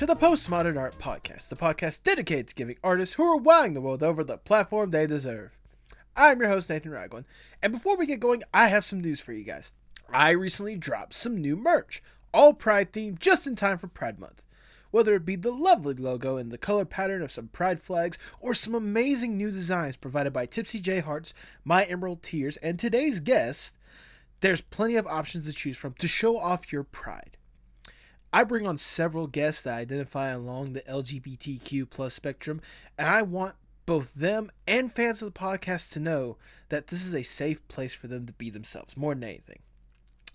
to the Postmodern Art Podcast, the podcast dedicated to giving artists who are wowing the world over the platform they deserve. I'm your host, Nathan Ragland, and before we get going, I have some news for you guys. I recently dropped some new merch, all Pride themed, just in time for Pride Month. Whether it be the lovely logo and the color pattern of some Pride flags, or some amazing new designs provided by Tipsy J Hearts, My Emerald Tears, and today's guest, there's plenty of options to choose from to show off your pride. I bring on several guests that identify along the LGBTQ plus spectrum, and I want both them and fans of the podcast to know that this is a safe place for them to be themselves, more than anything.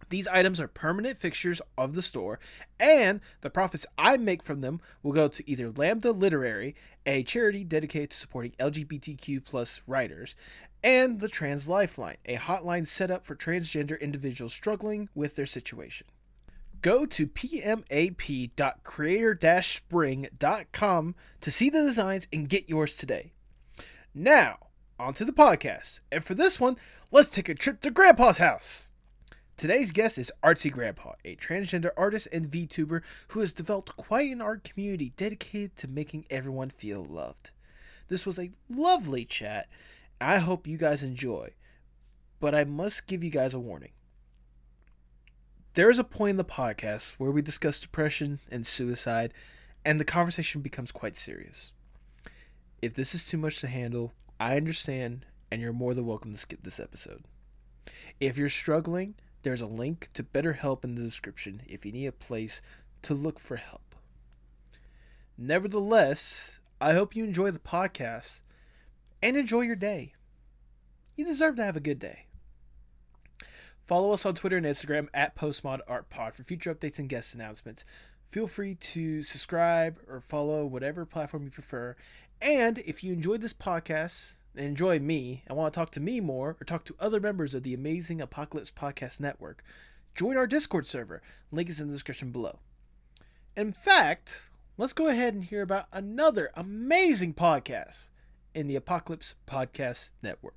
These items are permanent fixtures of the store, and the profits I make from them will go to either Lambda Literary, a charity dedicated to supporting LGBTQ plus writers, and the Trans Lifeline, a hotline set up for transgender individuals struggling with their situation. Go to pmap.creator-spring.com to see the designs and get yours today. Now, on to the podcast. And for this one, let's take a trip to Grandpa's house. Today's guest is Artsy Grandpa, a transgender artist and VTuber who has developed quite an art community dedicated to making everyone feel loved. This was a lovely chat. I hope you guys enjoy. But I must give you guys a warning. There is a point in the podcast where we discuss depression and suicide, and the conversation becomes quite serious. If this is too much to handle, I understand, and you're more than welcome to skip this episode. If you're struggling, there's a link to BetterHelp in the description if you need a place to look for help. Nevertheless, I hope you enjoy the podcast and enjoy your day. You deserve to have a good day. Follow us on Twitter and Instagram at PostmodArtPod for future updates and guest announcements. Feel free to subscribe or follow whatever platform you prefer. And if you enjoyed this podcast and enjoy me and want to talk to me more or talk to other members of the amazing Apocalypse Podcast Network, join our Discord server. Link is in the description below. In fact, let's go ahead and hear about another amazing podcast in the Apocalypse Podcast Network.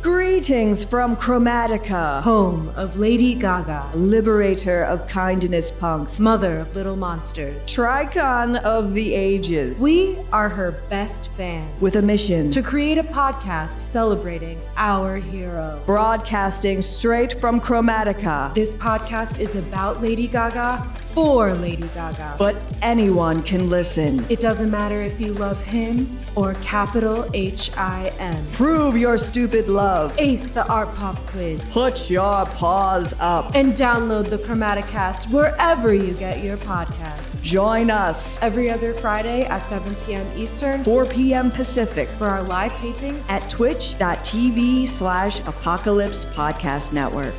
Greetings from Chromatica, home of Lady Gaga, liberator of kindness punks, mother of little monsters, Tricon of the ages. We are her best fans, with a mission to create a podcast celebrating our hero. Broadcasting straight from Chromatica. This podcast is about Lady Gaga, for Lady Gaga. But anyone can listen. It doesn't matter if you love him or capital H-I-M. Prove your stupid love. Ace the art pop quiz. Put your paws up. And download the Chromaticast wherever you get your podcasts. Join us every other Friday at 7 p.m. Eastern, 4 p.m. Pacific for our live tapings at twitch.tv/Apocalypse Podcast Network.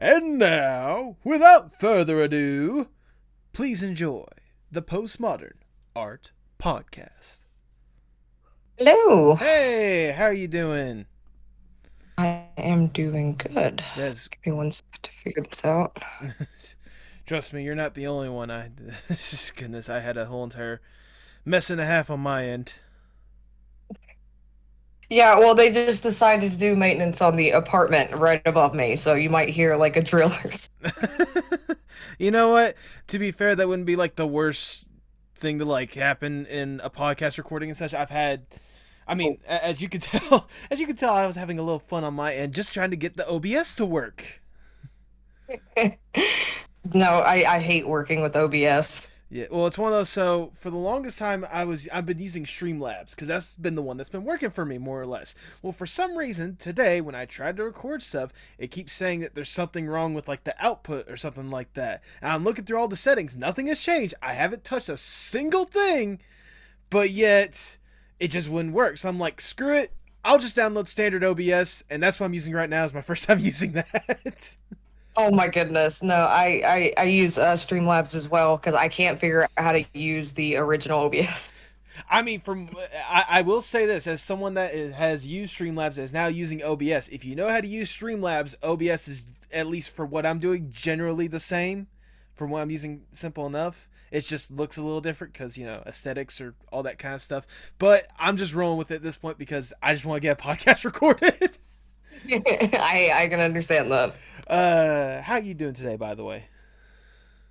And now, without further ado, please enjoy the Postmodern Art Podcast. Hello. Hey, how are you doing? I am doing good. That's... Give me 1 second to figure this out. Trust me, you're not the only one. Goodness, I had a whole entire mess and a half on my end. Yeah, well, they just decided to do maintenance on the apartment right above me, so you might hear like a drill or something. You know what? To be fair, that wouldn't be like the worst thing to like happen in a podcast recording and such. As you could tell, I was having a little fun on my end, just trying to get the OBS to work. No, I hate working with OBS. Yeah, well, it's one of those. So for the longest time, I've been using Streamlabs because that's been the one that's been working for me more or less. Well, for some reason today, when I tried to record stuff, it keeps saying that there's something wrong with like the output or something like that. And I'm looking through all the settings, nothing has changed. I haven't touched a single thing, but yet it just wouldn't work. So I'm like, screw it. I'll just download standard OBS, and that's what I'm using right now. Is my first time using that. Oh my goodness, no, I use Streamlabs as well because I can't figure out how to use the original OBS. I mean, I will say this, as someone that has used Streamlabs and is now using OBS, if you know how to use Streamlabs, OBS is, at least for what I'm doing, generally the same from what I'm using, simple enough. It just looks a little different because, you know, aesthetics or all that kind of stuff. But I'm just rolling with it at this point because I just want to get a podcast recorded. I can understand that. How are you doing today, by the way?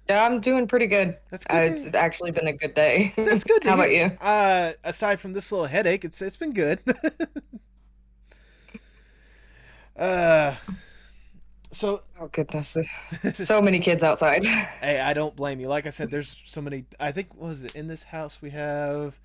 Yeah, I'm doing pretty good. That's good. It's actually been a good day. That's good to How hear. about you? Aside from this little headache, it's been good. uh, so Oh goodness, there's so many kids outside. hey, I don't blame you. Like I said, there's so many. I think what was it in this house we have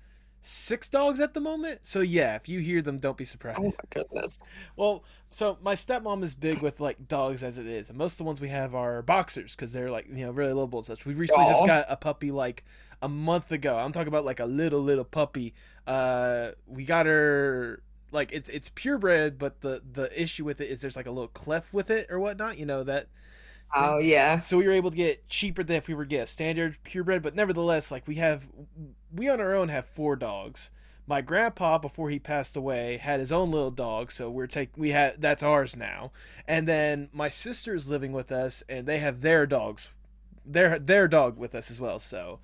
6 dogs at the moment. So yeah, if you hear them, don't be surprised. Oh my goodness. Well, so my stepmom is big with like dogs as it is, and most of the ones we have are boxers because they're like really little and such. We recently just Aw. got a puppy like a month ago. I'm talking about like a little puppy. We got her like it's purebred, but the issue with it is there's like a little cleft with it or whatnot. You know that. Oh yeah. So we were able to get cheaper than if we were to get a standard purebred, but nevertheless, like we on our own have 4 dogs. My grandpa, before he passed away, had his own little dog, so that's ours now. And then my sister's living with us, and they have their dog with us as well. So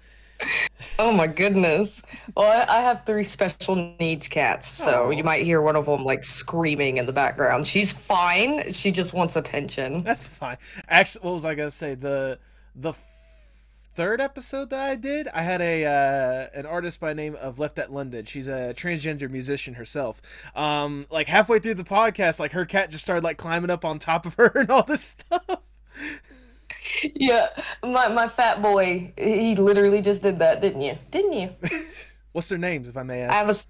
Oh my goodness. Well, I have 3 special needs cats, so Aw. you might hear one of them like screaming in the background. She's fine. She just wants attention. that's fine. Actually, what was I gonna say? The third episode that I did, I had an artist by the name of Left at London. She's a transgender musician herself. Like halfway through the podcast, like her cat just started like climbing up on top of her and all this stuff. Yeah, my fat boy, he literally just did that, didn't you? Didn't you? What's their names, if I may I ask?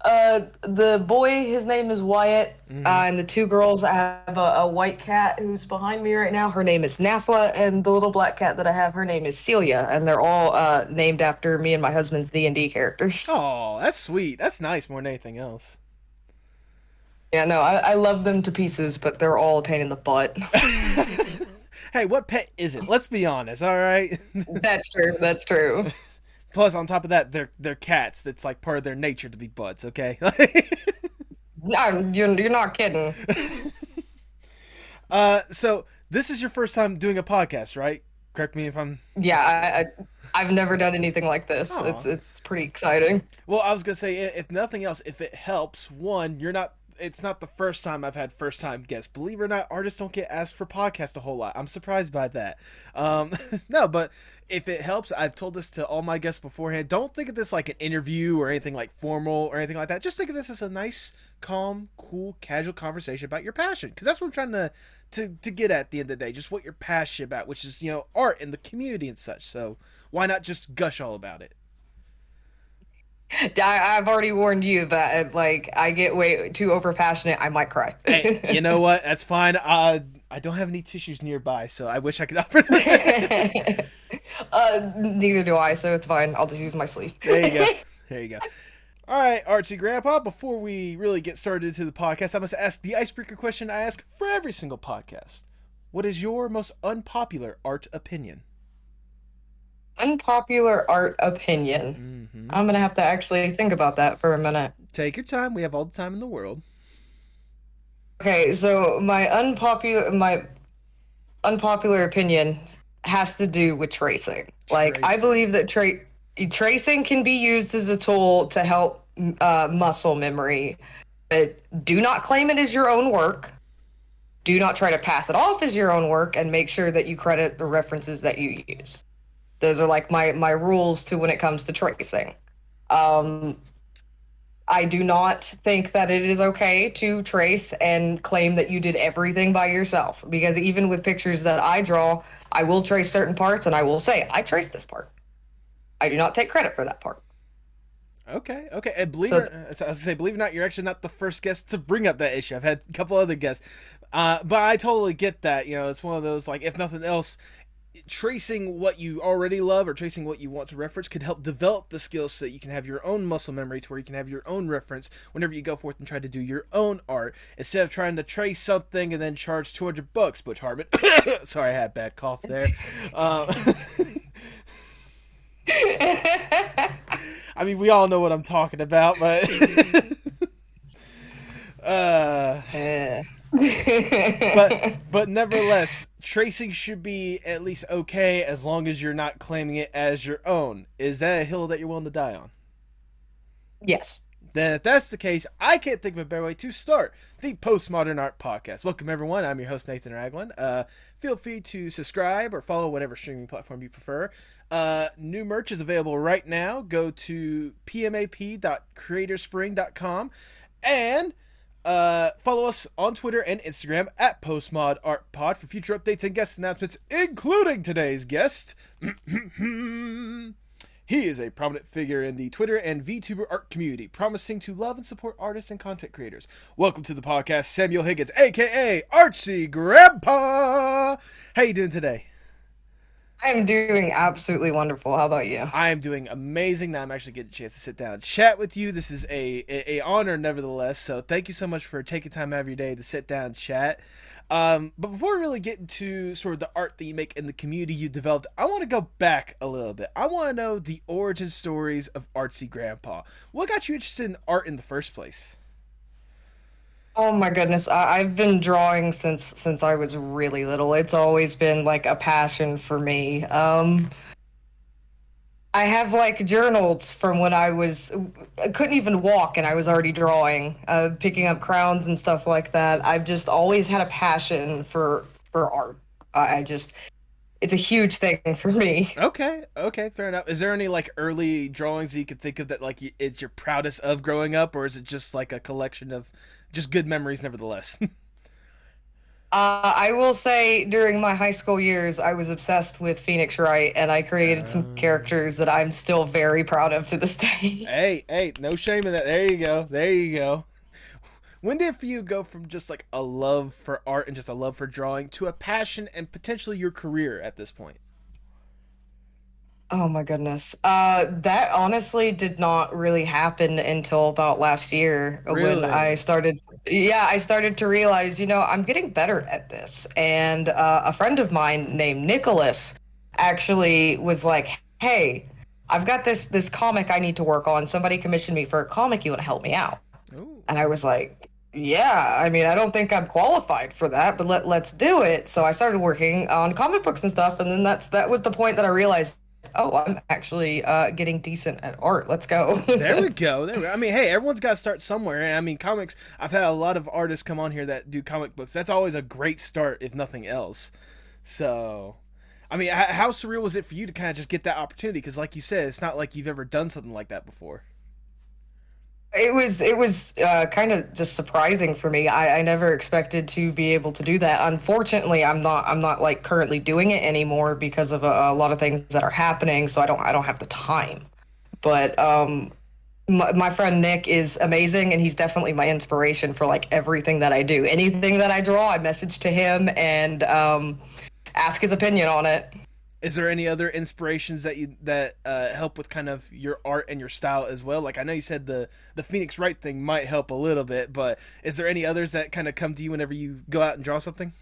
have the boy, his name is Wyatt, and the 2 girls, I have a white cat who's behind me right now. Her name is Nafla, and the little black cat that I have, her name is Celia, and they're all named after me and my husband's D&D characters. Oh, that's sweet. That's nice more than anything else. Yeah, no, I love them to pieces, but they're all a pain in the butt. Hey, what pet isn't? Let's be honest, all right? That's true. That's true. Plus, on top of that, they're cats. It's like part of their nature to be butts, okay? No, you're not kidding. So this is your first time doing a podcast, right? Correct me if I'm... Yeah, I've never done anything like this. Aw. It's pretty exciting. Well, I was gonna say, if nothing else, if it helps, one, it's not the first time I've had first time guests. Believe it or not, artists don't get asked for podcasts a whole lot. I'm surprised by that. No, but if it helps, I've told this to all my guests beforehand. Don't think of this like an interview or anything like formal or anything like that. Just think of this as a nice, calm, cool, casual conversation about your passion. Because that's what I'm trying to get at the end of the day. Just what you're passionate about, which is, art and the community and such. So why not just gush all about it? I've already warned you that like I get way too over passionate, I might cry. Hey, you know what? That's fine. I don't have any tissues nearby, so I wish I could offer that. Neither do I, so it's fine. I'll just use my sleeve. There you go. There you go. All right, Artsy Grandpa, before we really get started into the podcast, I must ask the icebreaker question I ask for every single podcast. What is your most unpopular art opinion? Unpopular art opinion. Mm-hmm. I'm gonna have to actually think about that for a minute. Take your time. We have all the time in the world. Okay, so my unpopular opinion has to do with tracing. Like, I Tracing. believe that tracing can be used as a tool to help muscle memory, but do not claim it as your own work. Do not try to pass it off as your own work, and make sure that you credit the references that you use. Those are like my rules to when it comes to tracing. I do not think that it is okay to trace and claim that you did everything by yourself, because even with pictures that I draw, I will trace certain parts and I will say, I traced this part. I do not take credit for that part. Okay. And believe So- it, I was gonna say, believe it or not, you're actually not the first guest to bring up that issue. I've had a couple other guests, but I totally get that. It's one of those, like, if nothing else, tracing what you already love or tracing what you want to reference could help develop the skills so that you can have your own muscle memory, to where you can have your own reference whenever you go forth and try to do your own art, instead of trying to trace something and then charge $200. Butch Harmon. Sorry, I had a bad cough there. I mean, we all know what I'm talking about, but but nevertheless, tracing should be at least okay as long as you're not claiming it as your own. Is that a hill that you're willing to die on? Yes. Then if that's the case, I can't think of a better way to start the Postmodern Art Podcast. Welcome, everyone. I'm your host, Nathan Ragland. Feel free to subscribe or follow whatever streaming platform you prefer. New merch is available right now. Go to pmap.creatorspring.com and follow us on Twitter and Instagram at PostmodArtPod for future updates and guest announcements, including today's guest. He is a prominent figure in the Twitter and VTuber art community, promising to love and support artists and content creators. Welcome to the podcast, Samuel Higgins, aka Artsy Grandpa. How you doing today? I'm doing absolutely wonderful. How about you? I am doing amazing. Now I'm actually getting a chance to sit down and chat with you. This is a honor, nevertheless. So thank you so much for taking time out of your day to sit down and chat. But before we really get into sort of the art that you make and the community you developed, I want to go back a little bit. I want to know the origin stories of Artsy Grandpa. What got you interested in art in the first place? Oh my goodness, I've been drawing since I was really little. It's always been like a passion for me. I have like journals from when I couldn't even walk and I was already drawing, picking up crowns and stuff like that. I've just always had a passion for art. It's a huge thing for me. Okay, fair enough. Is there any like early drawings that you could think of that like it's your proudest of growing up, or is it just like a collection of just good memories nevertheless? I will say during my high school years, I was obsessed with Phoenix Wright, and I created some characters that I'm still very proud of to this day. Hey, no shame in that. There you go. When did for you go from just like a love for art and just a love for drawing to a passion and potentially your career at this point? Oh my goodness. That honestly did not really happen until about last year Really? when I started to realize, I'm getting better at this. And a friend of mine named Nicholas actually was like, "Hey, I've got this comic I need to work on. Somebody commissioned me for a comic. You want to help me out?" Ooh. And I was like, "Yeah, I mean, I don't think I'm qualified for that, but let's do it." So I started working on comic books and stuff, and then that was the point that I realized, oh, I'm actually getting decent at art. Let's go. There we go. I mean, hey, everyone's got to start somewhere. And I mean, comics, I've had a lot of artists come on here that do comic books. That's always a great start, if nothing else. So, I mean, how surreal was it for you to kind of just get that opportunity? Because like you said, it's not like you've ever done something like that before. It was kind of just surprising for me. I never expected to be able to do that. Unfortunately, I'm not like currently doing it anymore because of a lot of things that are happening. So I don't have the time. But my friend Nick is amazing, and he's definitely my inspiration for like everything that I do. Anything that I draw, I message to him and ask his opinion on it. Is there any other inspirations that help with kind of your art and your style as well? Like I know you said the Phoenix Wright thing might help a little bit, but is there any others that kind of come to you whenever you go out and draw something?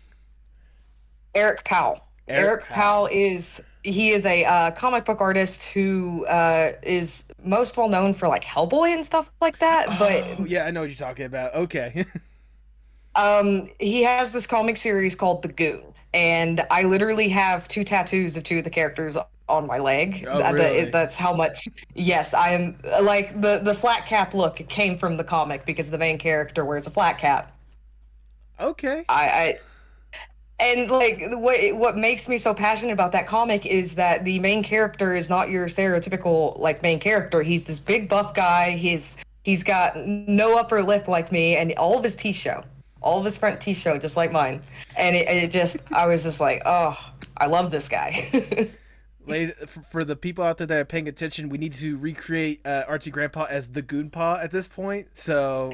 Eric Powell. Eric Powell is a comic book artist who is most well known for like Hellboy and stuff like that. But yeah, I know what you're talking about. Okay. He has this comic series called The Goon. And I literally have 2 tattoos of 2 of the characters on my leg. Oh, really? That's how much. Yes, I am like the flat cap look. It came from the comic because the main character wears a flat cap. Okay. And like what makes me so passionate about that comic is that the main character is not your stereotypical like main character. He's this big buff guy. He's got no upper lip like me, and all of his teeth show. All of his front teeth show, just like mine. And I was just like, oh, I love this guy. Ladies, for the people out there that are paying attention, we need to recreate Artsy Grandpa as the Goonpa at this point. So,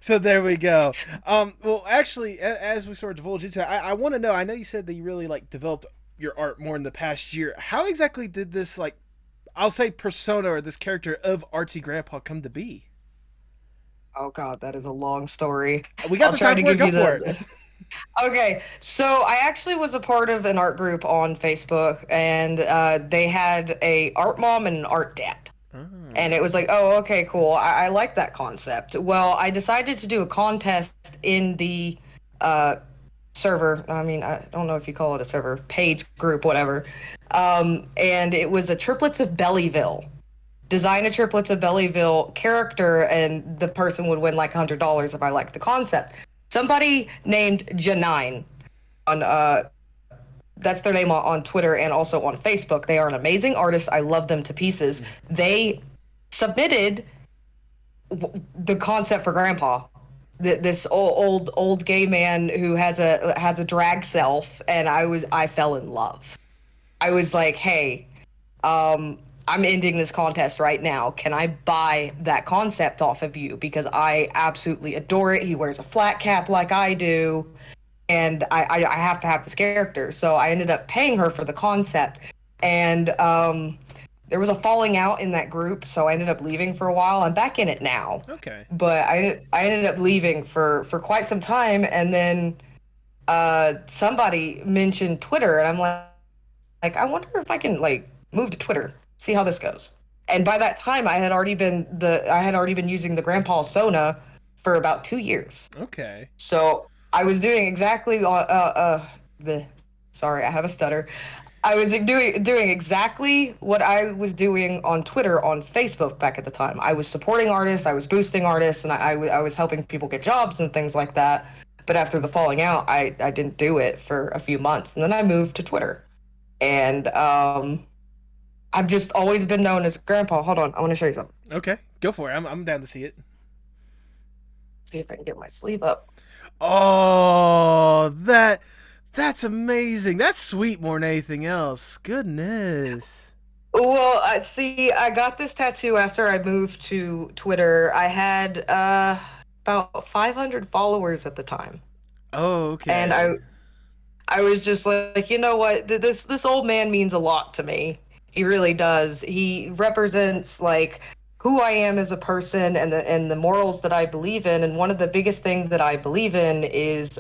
so there we go. Well, actually, as we sort of divulge into it, I want to know. I know you said that you really like developed your art more in the past year. How exactly did this like, I'll say persona or this character of Artsy Grandpa come to be? Oh God, that is a long story. We got the time to go for it. Okay, so I actually was a part of an art group on Facebook, and they had a art mom and an art dad. Oh. And it was like, oh, okay, cool. I like that concept. Well, I decided to do a contest in the server. I mean, I don't know if you call it a server, page group, whatever. And it was a Triplets of Bellyville design a Triplets of Bellyville character, and the person would win like $100 if I liked the concept. Somebody named Janine on that's their name on Twitter and also on Facebook. They are an amazing artist. I love them to pieces. They submitted the concept for Grandpa, this old gay man who has a drag self, and I fell in love. I was like, hey, I'm ending this contest right now. Can I buy that concept off of you? Because I absolutely adore it. He wears a flat cap like I do. And I have to have this character. So I ended up paying her for the concept. And there was a falling out in that group, so I ended up leaving for a while. I'm back in it now. Okay. But I ended up leaving for quite some time. And then somebody mentioned Twitter. And I'm like, I wonder if I can, like, move to Twitter, see how this goes. And by that time, I had already been using the Grandpa Sona for about 2 years. Okay. So I was doing exactly sorry, I have a stutter. I was doing exactly what I was doing on Twitter, on Facebook back at the time. I was supporting artists, I was boosting artists, and I was helping people get jobs and things like that. But after the falling out, I didn't do it for a few months, and then I moved to Twitter. And I've just always been known as Grandpa. Hold on, I want to show you something. Okay, go for it. I'm down to see it. See if I can get my sleeve up. Oh, that's amazing. That's sweet more than anything else. Goodness. Well, see, I got this tattoo after I moved to Twitter. I had about 500 followers at the time. Oh, okay. And I was just like, you know what? This old man means a lot to me. He really does. He represents, like, who I am as a person and the morals that I believe in. And one of the biggest things that I believe in is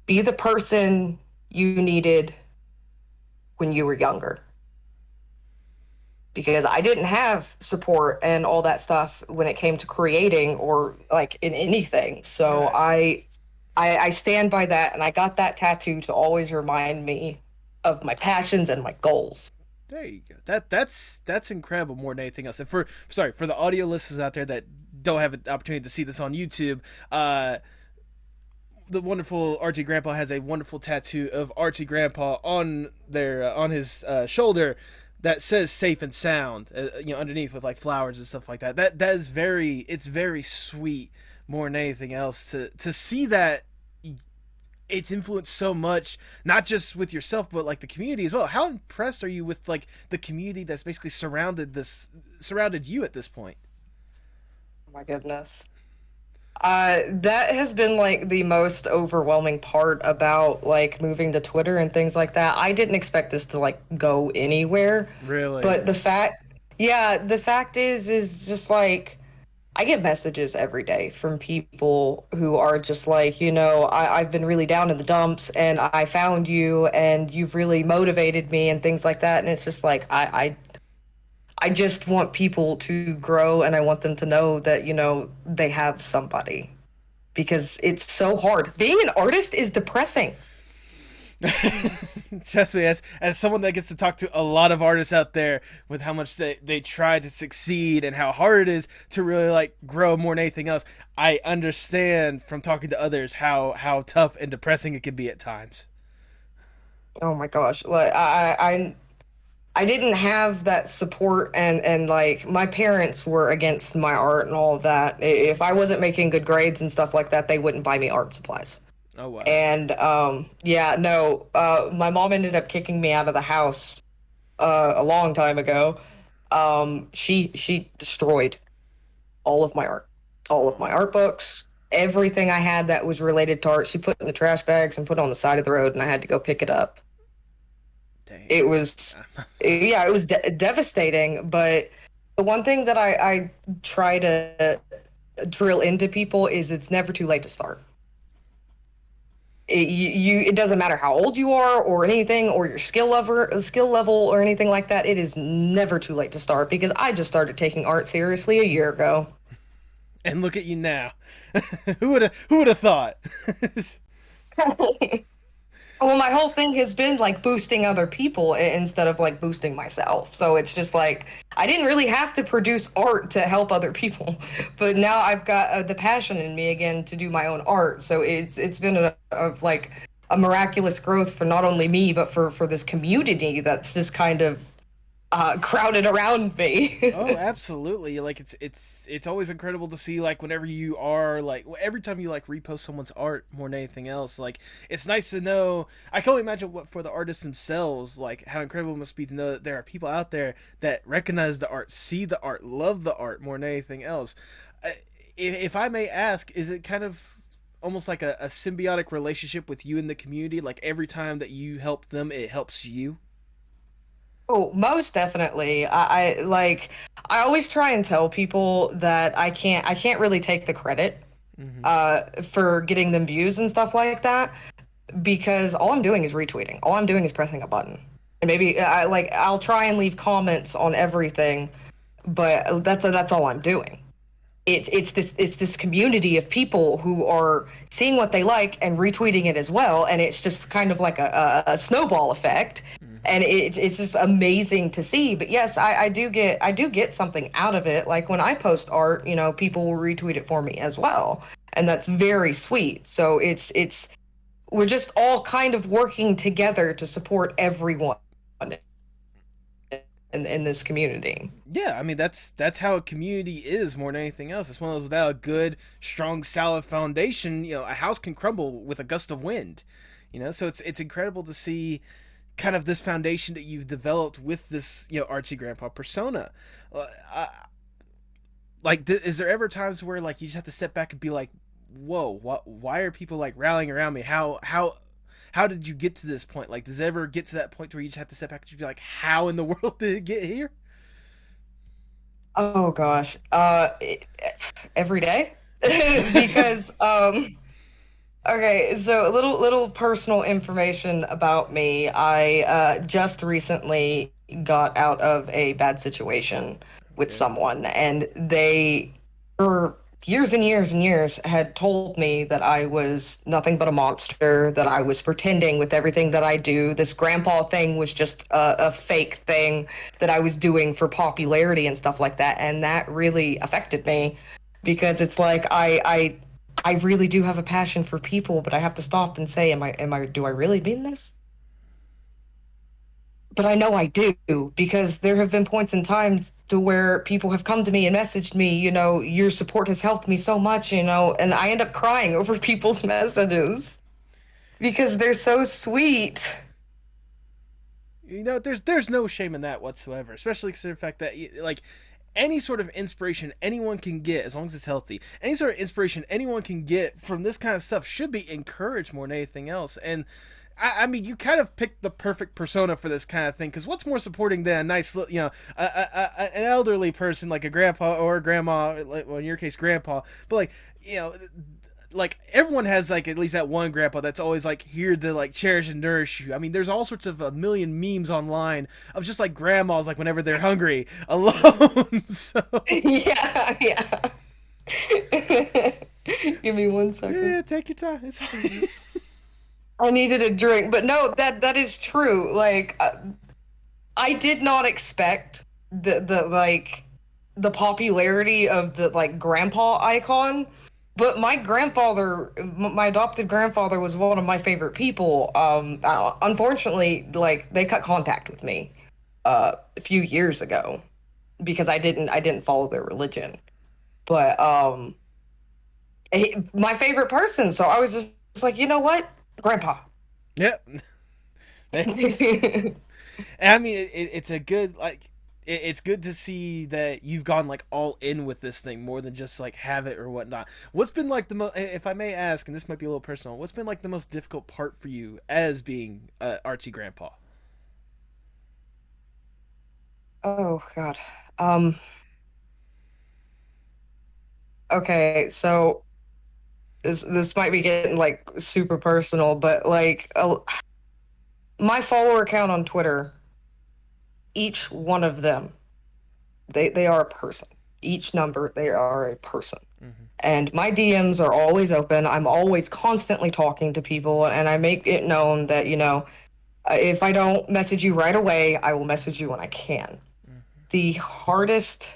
be the person you needed when you were younger. Because I didn't have support and all that stuff when it came to creating or like in anything. So Right. I stand by that, and I got that tattoo to always remind me of my passions and my goals. There you go. That's incredible more than anything else. And for the audio listeners out there that don't have an opportunity to see this on YouTube, the wonderful Artsy Grandpa has a wonderful tattoo of Artsy Grandpa on his shoulder that says "safe and sound," underneath with like flowers and stuff like that. That is it's very sweet more than anything else to see that it's influenced so much, not just with yourself, but like the community as well. How impressed are you with like the community that's basically surrounded you at this point? Oh my goodness. That has been like the most overwhelming part about like moving to Twitter and things like that. I didn't expect this to like go anywhere. Really? But the fact is just like, I get messages every day from people who are just like, I've been really down in the dumps and I found you and you've really motivated me and things like that. And it's just like, I just want people to grow, and I want them to know that, they have somebody, because it's so hard. Being an artist is depressing. Trust me, as someone that gets to talk to a lot of artists out there with how much they try to succeed and how hard it is to really like grow more than anything else, I understand from talking to others how tough and depressing it can be at times. Oh my gosh. Like I didn't have that support, and like my parents were against my art and all of that. If I wasn't making good grades and stuff like that, they wouldn't buy me art supplies. Oh wow. And my mom ended up kicking me out of the house a long time ago. She destroyed all of my art books, everything I had that was related to art. She put in the trash bags and put it on the side of the road, and I had to go pick it up. Dang. It was devastating. But the one thing that I try to drill into people is it's never too late to start. It doesn't matter how old you are or anything, or your skill level or anything like that. It is never too late to start, because I just started taking art seriously a year ago. And look at you now. Who would have thought? Well, my whole thing has been like boosting other people instead of like boosting myself. So it's just like I didn't really have to produce art to help other people, but now I've got the passion in me again to do my own art. So it's been like a miraculous growth for not only me but for this community that's just kind of crowded around me. Oh, absolutely. Like it's always incredible to see like whenever you are like every time you like repost someone's art more than anything else. Like it's nice to know. I can only imagine what for the artists themselves, like how incredible it must be to know that there are people out there that recognize the art, see the art, love the art more than anything else. Uh, if I may ask, is it kind of almost like a symbiotic relationship with you and the community? Like every time that you help them, it helps you. Oh, most definitely. I like I always try and tell people that I can't really take the credit Mm-hmm. for getting them views and stuff like that because all I'm doing is retweeting. All I'm doing is pressing a button. And maybe I'll try and leave comments on everything, but that's all I'm doing. It's this community of people who are seeing what they like and retweeting it as well, and it's just kind of like a snowball effect, and it's just amazing to see. But yes, I do get something out of it. Like when I post art, people will retweet it for me as well, and that's very sweet. So it's we're just all kind of working together to support everyone in this community. Yeah, I mean that's how a community is more than anything else. It's one of those without a good, strong, solid foundation, a house can crumble with a gust of wind. So it's incredible to see kind of this foundation that you've developed with this Artsy Grandpa persona. I, like, is there ever times where like you just have to step back and be like, whoa, why are people like rallying around me? How did you get to this point? Like, does it ever get to that point where you just have to step back and just be like, how in the world did it get here? Oh gosh, every day because okay, so a little personal information about me. I just recently got out of a bad situation with Okay. someone, and they, for years and years and years, had told me that I was nothing but a monster, that I was pretending with everything that I do. This grandpa thing was just a fake thing that I was doing for popularity and stuff like that, and that really affected me because it's like I really do have a passion for people, but I have to stop and say, do I really mean this? But I know I do because there have been points and times to where people have come to me and messaged me, your support has helped me so much, and I end up crying over people's messages because they're so sweet. There's no shame in that whatsoever, especially considering the fact that like any sort of inspiration anyone can get, as long as it's healthy, any sort of inspiration anyone can get from this kind of stuff should be encouraged more than anything else. And I mean, you kind of picked the perfect persona for this kind of thing, because what's more supporting than a nice, an elderly person like a grandpa or a grandma, like, well, in your case, grandpa, but you know, like everyone has like at least that one grandpa that's always like here to like cherish and nourish you. I mean, there's all sorts of a million memes online of just like grandmas like whenever they're hungry alone. So Yeah, yeah. Give me one second. yeah, take your time. It's fine. I needed a drink, but no, that is true. Like, I did not expect the popularity of the like grandpa icon, but my adopted grandfather was one of my favorite people. Unfortunately, like they cut contact with me a few years ago because I didn't follow their religion. But my favorite person, so I was just like, you know what, grandpa. Yep. I mean, it's a good like it's good to see that you've gone like all in with this thing more than just like have it or whatnot. What's been like the most, if I may ask, and this might be a little personal, what's been like the most difficult part for you as being Archie Grandpa? Oh God. Um. Okay, so this might be getting like super personal, but like my follower count on Twitter, each one of them, they are a person. each number, they are a person. Mm-hmm. And my DMs are always open. I'm always constantly talking to people, and I make it known that, if I don't message you right away, I will message you when I can. Mm-hmm. The hardest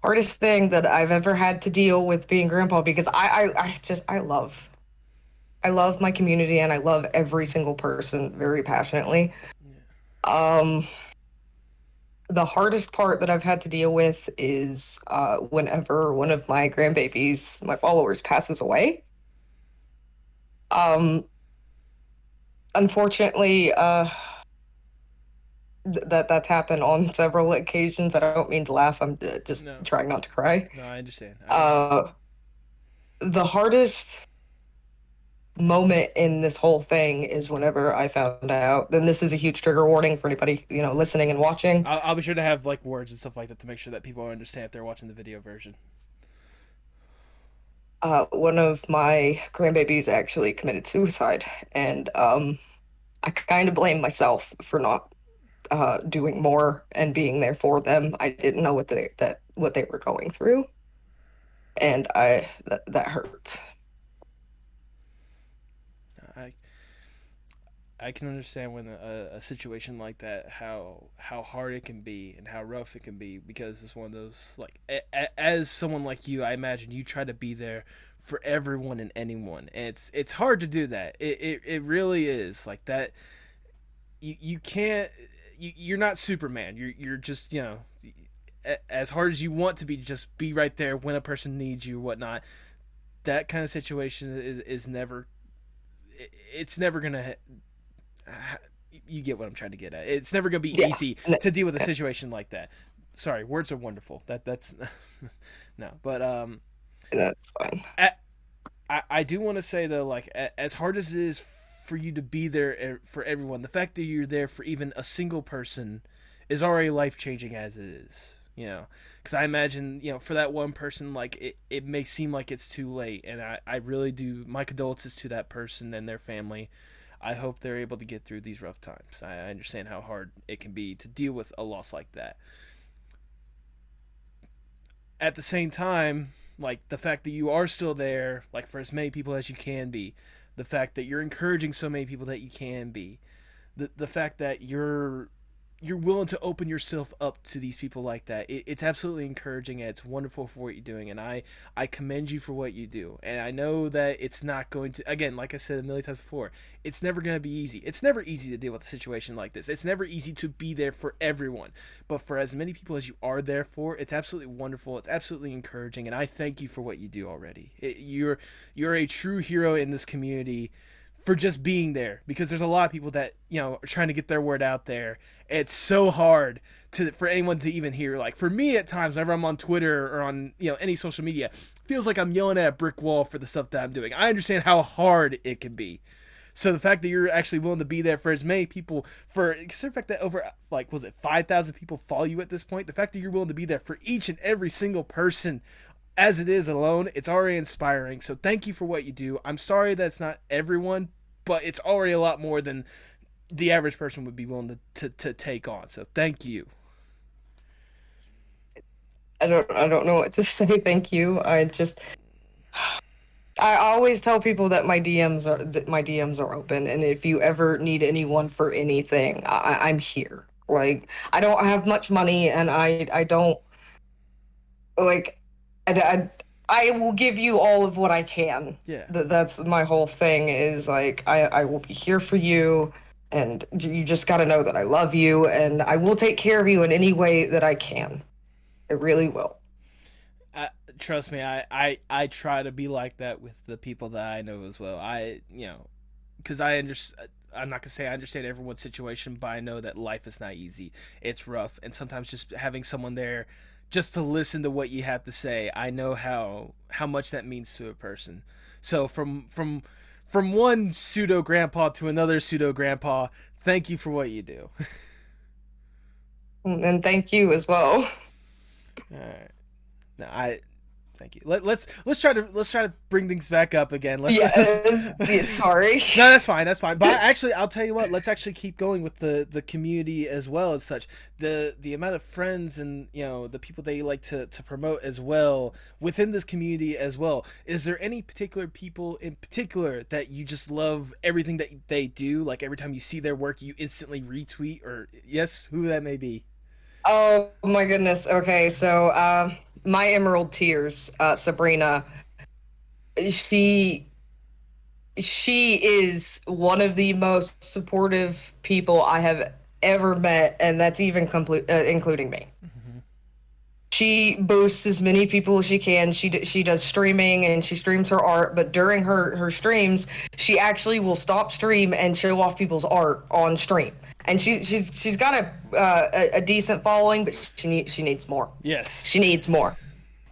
thing that I've ever had to deal with being grandpa, because I love my community and I love every single person very passionately. Yeah. The hardest part that I've had to deal with is whenever one of my grandbabies, my followers, passes away. Unfortunately, that's happened on several occasions. I don't mean to laugh. I'm just No. trying not to cry. No, I understand. The hardest moment in this whole thing is whenever I found out. Then this is a huge trigger warning for anybody, listening and watching. I'll be sure to have like words and stuff like that to make sure that people understand if they're watching the video version. One of my grandbabies actually committed suicide, and I kind of blame myself for not doing more and being there for them. I didn't know what they were going through, and that hurt. I can understand when a situation like that, how hard it can be and how rough it can be, because it's one of those, like, as someone like you, I imagine you try to be there for everyone and anyone, and it's hard to do that. It really is like that. You can't. You're not Superman. You're just, as hard as you want to be, just be right there when a person needs you, whatnot. That kind of situation is never. It's never gonna. You get what I'm trying to get at. It's never going to be easy to deal with a situation like that. Sorry, words are wonderful. That's no, but that's fine. I do want to say though, like, as hard as it is for you to be there for everyone, the fact that you're there for even a single person is already life changing as it is. Because I imagine, for that one person, like, it may seem like it's too late, and I really do. My condolences to that person and their family. I hope they're able to get through these rough times. I understand how hard it can be to deal with a loss like that. At the same time, like, the fact that you are still there, like, for as many people as you can be, the fact that you're encouraging so many people that you can be, the fact that you're willing to open yourself up to these people like that, it's absolutely encouraging, and it's wonderful for what you're doing, and I commend you for what you do. And I know that it's not going to, again, like I said a million times before, it's never going to be easy. It's never easy to deal with a situation like this. It's never easy to be there for everyone, but for as many people as you are there for, it's absolutely wonderful. It's absolutely encouraging, and I thank you for what you do already. You're a true hero in this community for just being there, because there's a lot of people that are trying to get their word out there. It's so hard for anyone to even hear. Like, for me, at times whenever I'm on Twitter or on any social media, it feels like I'm yelling at a brick wall for the stuff that I'm doing. I understand how hard it can be. So the fact that you're actually willing to be there for as many people, for the fact that over, like, was it 5,000 people follow you at this point, the fact that you're willing to be there for each and every single person as it is alone, it's already inspiring. So thank you for what you do. I'm sorry that it's not everyone, but it's already a lot more than the average person would be willing to take on. So thank you. I don't know what to say. Thank you. I always tell people that my DMs are open, and if you ever need anyone for anything, I'm here. Like, I don't have much money, and I don't, like, I will give you all of what I can. Yeah. That's my whole thing, is like, I will be here for you, and you just got to know that I love you, and I will take care of you in any way that I can. I really will. Trust me, I try to be like that with the people that I know as well. Because I'm not going to say I understand everyone's situation, but I know that life is not easy. It's rough, and sometimes just having someone there just to listen to what you have to say, I know how much that means to a person. So from one pseudo grandpa to another pseudo grandpa, thank you for what you do. And thank you as well. All right. Now, Thank you. Let's try to bring things back up again. Sorry. No, that's fine. That's fine. But actually, I'll tell you what. Let's actually keep going with the community as well as such. The amount of friends and the people that you like to promote as well within this community as well. Is there any particular people in particular that you just love everything that they do? Like every time you see their work, you instantly retweet or yes, who that may be. Oh my goodness. Okay, so my Emerald Tears, Sabrina, she is one of the most supportive people I have ever met, and that's even including me. Mm-hmm. She boosts as many people as she can. She does streaming and she streams her art, but during her streams, she actually will stop stream and show off people's art on stream. And she's got a decent following, but she needs more. Yes, she needs more.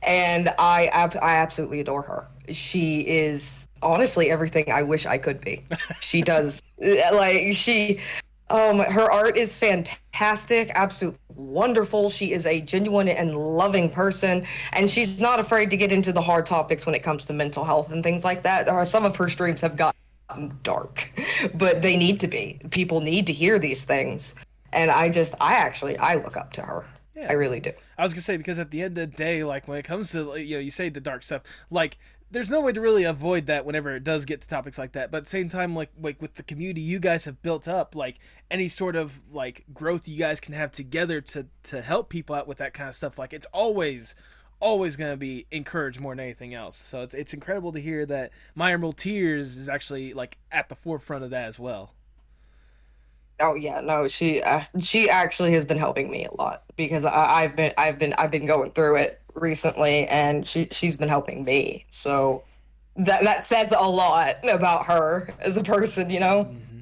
And I absolutely adore her. She is honestly everything I wish I could be. She does her art is fantastic, absolutely wonderful. She is a genuine and loving person, and she's not afraid to get into the hard topics when it comes to mental health and things like that. Some of her streams have gotten dark, but they need to be. People need to hear these things, and I look up to her. Yeah. I really do. I was gonna say, because at the end of the day, like when it comes to you say the dark stuff, like there's no way to really avoid that whenever it does get to topics like that. But at the same time, like with the community you guys have built up, like any sort of like growth you guys can have together to help people out with that kind of stuff, like it's always going to be encouraged more than anything else. So it's incredible to hear that My Emerald Tears is actually like at the forefront of that as well. Oh yeah, no, she actually has been helping me a lot because I've been going through it recently, and she's been helping me. So that says a lot about her as a person, Mm-hmm.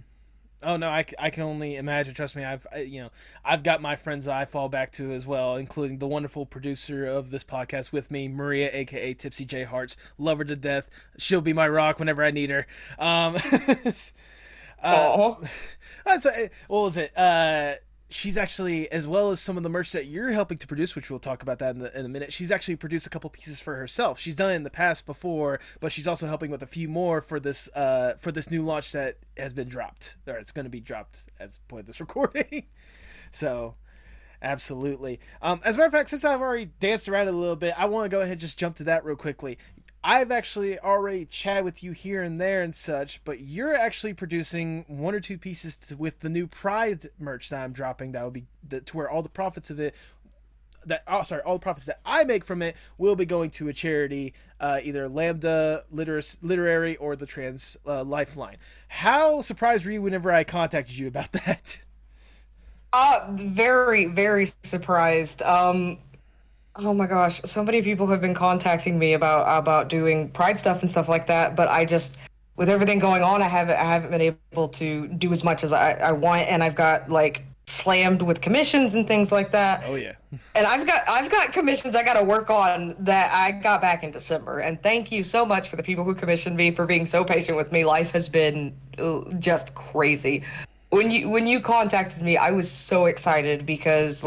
Oh no, I can only imagine. Trust me, I've got my friends that I fall back to as well, including the wonderful producer of this podcast with me, Maria, aka Tipsy J Hearts. Love her to death. She'll be my rock whenever I need her. So, what was it? She's actually, as well as some of the merch that you're helping to produce, which we'll talk about that in a minute, she's actually produced a couple pieces for herself. She's done it in the past before, but she's also helping with a few more for this new launch that has been dropped, or it's going to be dropped as the point of this recording. So, absolutely. As a matter of fact, since I've already danced around it a little bit, I want to go ahead and just jump to that real quickly. I've actually already chatted with you here and there and such, but you're actually producing one or two pieces with the new Pride merch that I'm dropping. That will be to where all the profits of it, all the profits that I make from it will be going to a charity, either Lambda Literary or the Trans Lifeline. How surprised were you whenever I contacted you about that? Very, very surprised. Oh my gosh, so many people have been contacting me about doing Pride stuff and stuff like that, but I just, with everything going on, I haven't been able to do as much as I want, and I've got like slammed with commissions and things like that. Oh yeah. And I've got commissions I got to work on that I got back in December. And thank you so much for the people who commissioned me, for being so patient with me. Life has been just crazy. When you contacted me, I was so excited because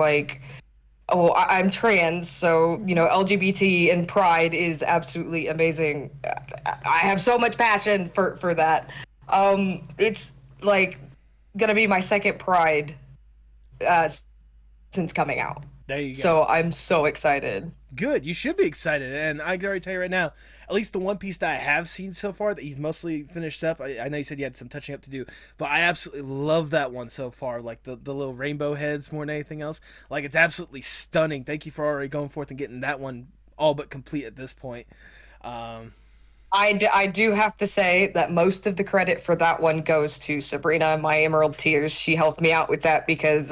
I'm trans, so, LGBT and Pride is absolutely amazing. I have so much passion for that. It's, gonna be my second Pride since coming out. There you go. So I'm so excited. Good. You should be excited. And I can already tell you right now, at least the one piece that I have seen so far that you've mostly finished up, I know you said you had some touching up to do, but I absolutely love that one so far. Like the little rainbow heads more than anything else. Like, it's absolutely stunning. Thank you for already going forth and getting that one all but complete at this point. I do have to say that most of the credit for that one goes to Sabrina, My Emerald Tears. She helped me out with that because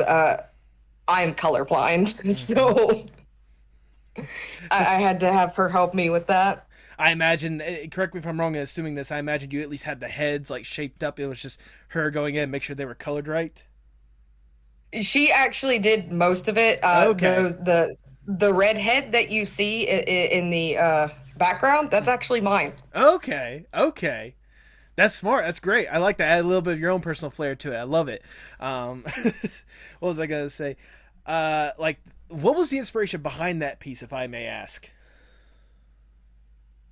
I'm colorblind, so I had to have her help me with that. I imagine, correct me if I'm wrong in assuming this, I imagine you at least had the heads shaped up. It was just her going in and make sure they were colored right. She actually did most of it. Okay. The red head that you see in the background, that's actually mine. Okay. That's smart. That's great. I like that. Add a little bit of your own personal flair to it. I love it. What was I going to say? What was the inspiration behind that piece, if I may ask?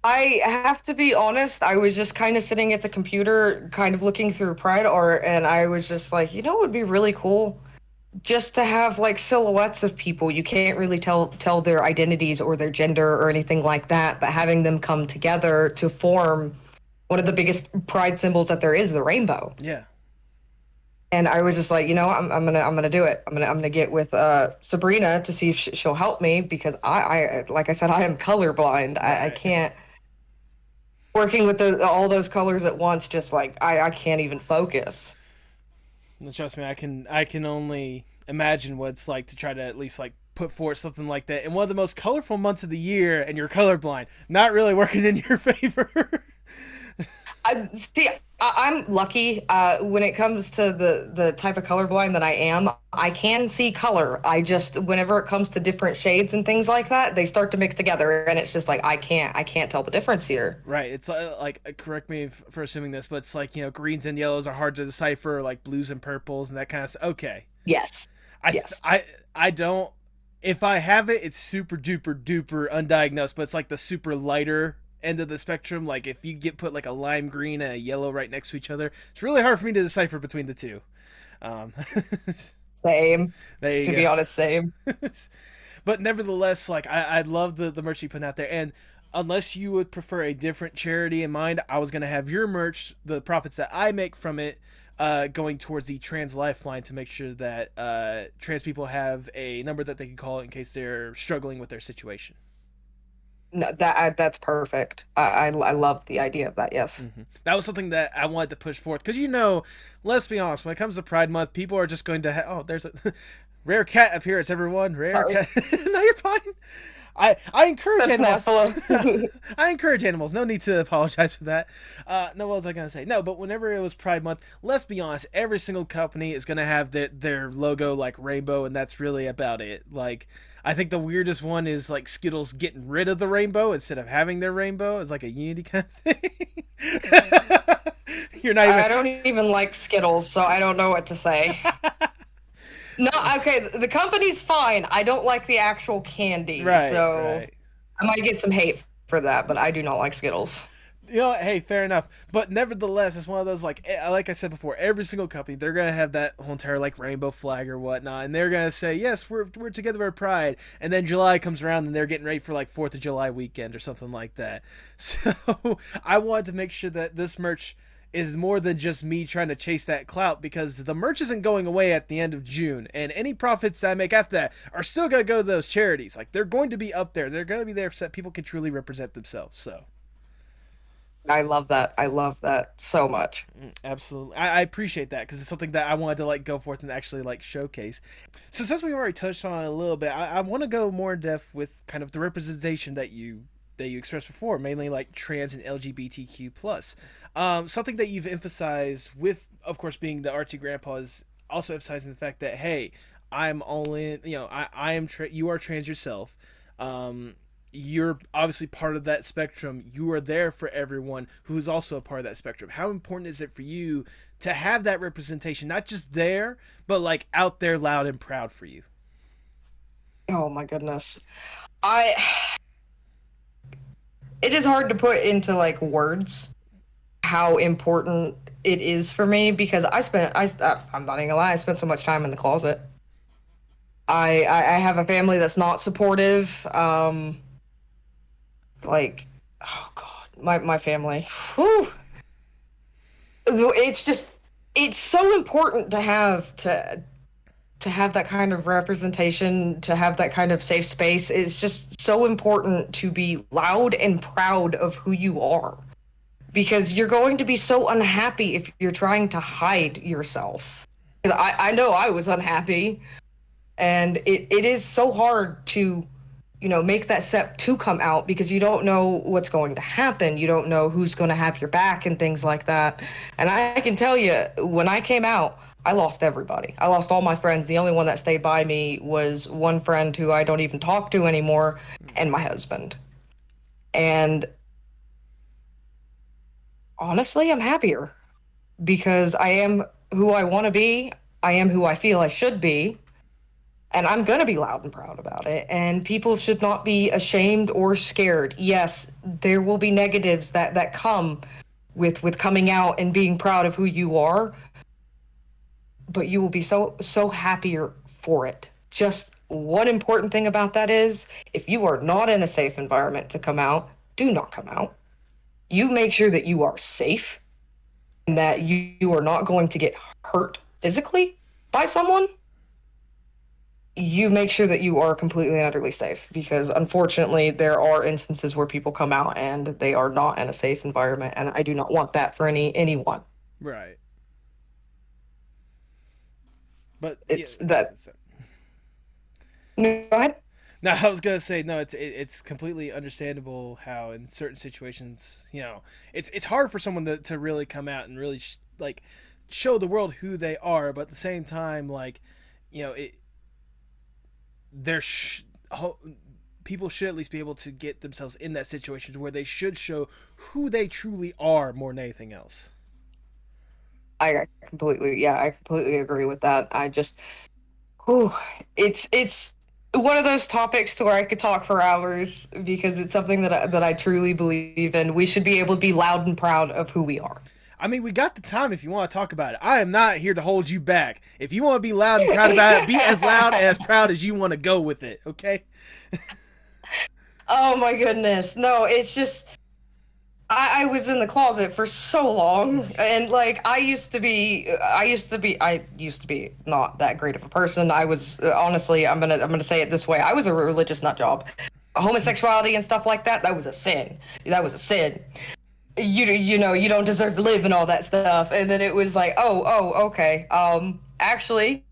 I have to be honest, I was just kind of sitting at the computer, kind of looking through Pride art, and I was just like, you know what would be really cool? Just to have like silhouettes of people. You can't really tell their identities or their gender or anything like that, but having them come together to form one of the biggest pride symbols that there is, the rainbow. Yeah. And I was just like, I'm gonna do it. I'm gonna get with Sabrina to see if she'll help me because I like I said, I am colorblind. I Right. can't working with all those colors at once. Just like I can't even focus. And trust me, I can only imagine what it's like to try to at least like put forth something like that in one of the most colorful months of the year, and you're colorblind. Not really working in your favor. I see. I'm lucky when it comes to the type of colorblind that I am. I can see color. I just whenever it comes to different shades and things like that, they start to mix together, and it's just like I can't tell the difference here. Right. It's like correct me for assuming this, but it's like greens and yellows are hard to decipher, like blues and purples and that kind of stuff. Okay. Yes. I Yes. I I don't. If I have it, it's super duper duper undiagnosed, but it's like the super lighter end of the spectrum. Like if you get put like a lime green and a yellow right next to each other, it's really hard for me to decipher between the two. Um, Same. there you To go. be honest, same. But nevertheless, like I love the merch you put out there, and unless you would prefer a different charity in mind, I was gonna have your merch, the profits that I make from it, going towards the Trans Lifeline to make sure that trans people have a number that they can call in case they're struggling with their situation. No, that's perfect. I love the idea of that. Yes. That was something that I wanted to push forth because let's be honest, when it comes to Pride Month, people are just going to oh, there's a rare cat appearance, everyone, rare Sorry. cat. No, you're fine. I encourage That's animals. Nephilim. I encourage animals. No need to apologize for that. No, what was I gonna say? No, but whenever it was Pride Month, let's be honest. Every single company is gonna have their logo like rainbow, and that's really about it. Like, I think the weirdest one is like Skittles getting rid of the rainbow instead of having their rainbow. It's like a unity kind of thing. You're not I even. don't even like Skittles, so I don't know what to say. No, okay, the company's fine. I don't like the actual candy, Right, so right. I might get some hate for that, but I do not like Skittles. Hey, fair enough. But nevertheless, it's one of those like I said before, every single company they're gonna have that whole entire like rainbow flag or whatnot, and they're gonna say, yes, we're together for Pride, and then July comes around and they're getting ready for like Fourth of July weekend or something like that. So I wanted to make sure that this merch is more than just me trying to chase that clout because the merch isn't going away at the end of June, and any profits I make after that are still gonna go to those charities. Like they're going to be up there. They're gonna be there so that people can truly represent themselves. So. I love that. I love that so much. Absolutely, I appreciate that because it's something that I wanted to like go forth and actually like showcase. So since we already touched on it a little bit, I want to go more in depth with kind of the representation that you expressed before, mainly like trans and LGBTQ plus. Something that you've emphasized with, of course, being the Artsy Grandpa is also emphasizing the fact that hey, I'm all in. I am you are trans yourself. You're obviously part of that spectrum. You are there for everyone who is also a part of that spectrum. How important is it for you to have that representation, not just there, but like out there loud and proud for you? Oh my goodness. I it is hard to put into like words how important it is for me because I'm not even gonna lie, I spent so much time in the closet. I have a family that's not supportive. Like, oh God, my family. Whew. It's just it's so important to have that kind of representation, to have that kind of safe space. It's just so important to be loud and proud of who you are because you're going to be so unhappy if you're trying to hide yourself. 'Cause I know I was unhappy, and it is so hard to make that step to come out because you don't know what's going to happen. You don't know who's going to have your back and things like that. And I can tell you, when I came out, I lost everybody. I lost all my friends. The only one that stayed by me was one friend who I don't even talk to anymore, and my husband. And honestly, I'm happier because I am who I want to be. I am who I feel I should be. And I'm going to be loud and proud about it. And people should not be ashamed or scared. Yes, there will be negatives that come with coming out and being proud of who you are, but you will be so happier for it. Just one important thing about that is if you are not in a safe environment to come out, do not come out. You make sure that you are safe and that you are not going to get hurt physically by someone. You make sure that you are completely and utterly safe, because unfortunately there are instances where people come out and they are not in a safe environment, and I do not want that for anyone. Right. But it's that. No, go ahead. No, I was gonna say no. It's completely understandable how in certain situations, it's hard for someone to really come out and really show the world who they are, but at the same time, people should at least be able to get themselves in that situation where they should show who they truly are more than anything else. I completely agree with that. It's one of those topics to where I could talk for hours, because it's something that I truly believe in. We should be able to be loud and proud of who we are. I mean, we got the time if you want to talk about it. I am not here to hold you back. If you want to be loud and proud about it, be as loud and as proud as you want to go with it, okay? Oh my goodness. No, it's just, I was in the closet for so long, and I used to be not that great of a person. I was, honestly, I'm gonna say it this way. I was a religious nut job. Homosexuality and stuff like that, that was a sin. You know, you don't deserve to live and all that stuff. And then it was like, oh, okay. Actually,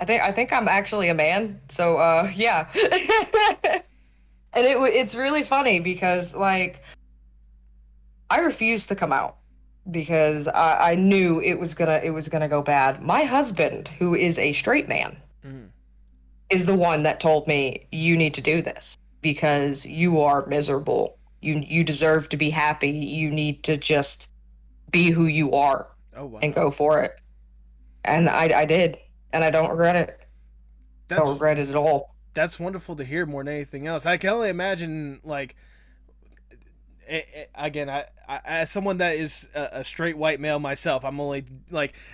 I think I'm actually a man. So, yeah. And it's really funny because I refused to come out because I knew it was gonna go bad. My husband, who is a straight man, is the one that told me, you need to do this because you are miserable. You deserve to be happy. You need to just be who you are and go for it. And I did, and I don't regret it. Don't regret it at all. That's wonderful to hear more than anything else. I can only imagine, again, I as someone that is a straight white male myself, I'm only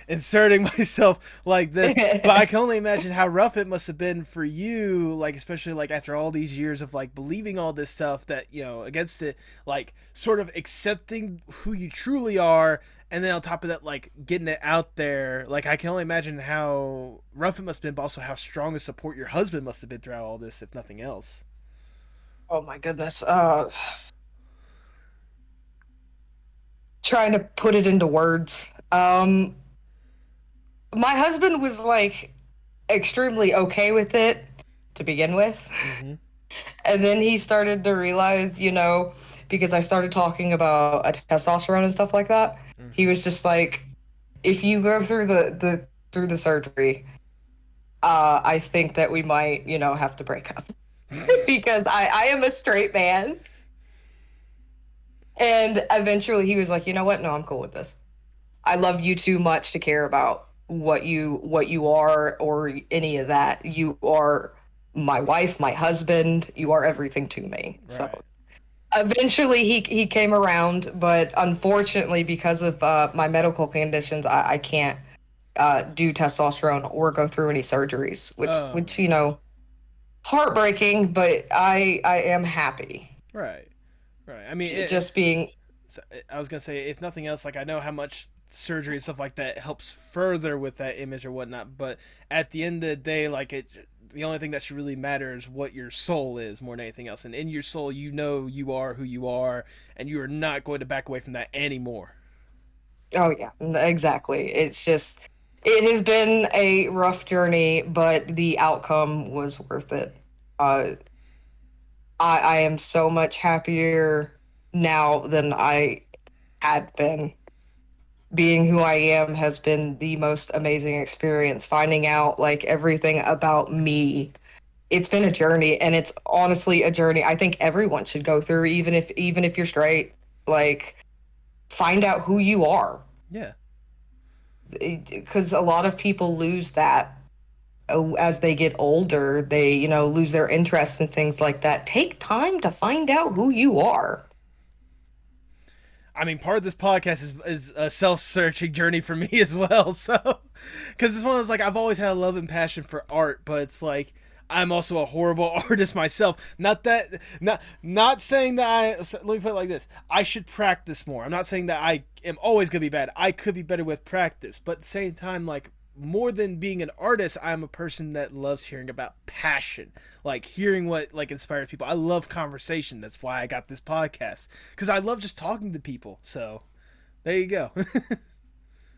inserting myself like this, but I can only imagine how rough it must have been for you, especially after all these years of believing all this stuff that against it, sort of accepting who you truly are, and then on top of that, getting it out there. I can only imagine how rough it must have been, but also how strong a support your husband must have been throughout all this, if nothing else. Oh my goodness. Trying to put it into words. My husband was extremely okay with it to begin with. Mm-hmm. And then he started to realize, because I started talking about testosterone and stuff like that. Mm-hmm. He was just like, if you go through the surgery, I think that we might, have to break up. Because I am a straight man. And eventually he was like, you know what? No, I'm cool with this. I love you too much to care about what you are or any of that. You are my wife, my husband. You are everything to me. Right. So eventually he came around, but unfortunately because of my medical conditions, I can't do testosterone or go through any surgeries, which heartbreaking, but I am happy. Right. Right. I mean, I was gonna say, if nothing else, I know how much surgery and stuff like that helps further with that image or whatnot. But at the end of the day, the only thing that should really matter is what your soul is more than anything else. And in your soul, you are who you are, and you are not going to back away from that anymore. Oh yeah, exactly. It's just, it has been a rough journey, but the outcome was worth it. I am so much happier now than I had been. Being who I am has been the most amazing experience. Finding out everything about me. It's been a journey, and it's honestly a journey I think everyone should go through, even if you're straight. Find out who you are. Yeah. Because a lot of people lose that as they get older, they, lose their interests and things like that. Take time to find out who you are. I mean, part of this podcast is a self-searching journey for me as well. So, because it's one of those, like, I've always had a love and passion for art, but it's like I'm also a horrible artist myself. Not saying that let me put it like this: I should practice more. I'm not saying that I am always gonna be bad. I could be better with practice, but at the same time, like, more than being an artist, I'm a person that loves hearing about passion, like hearing what like inspires people. I love conversation. That's why I got this podcast, because I love just talking to people. So there you go.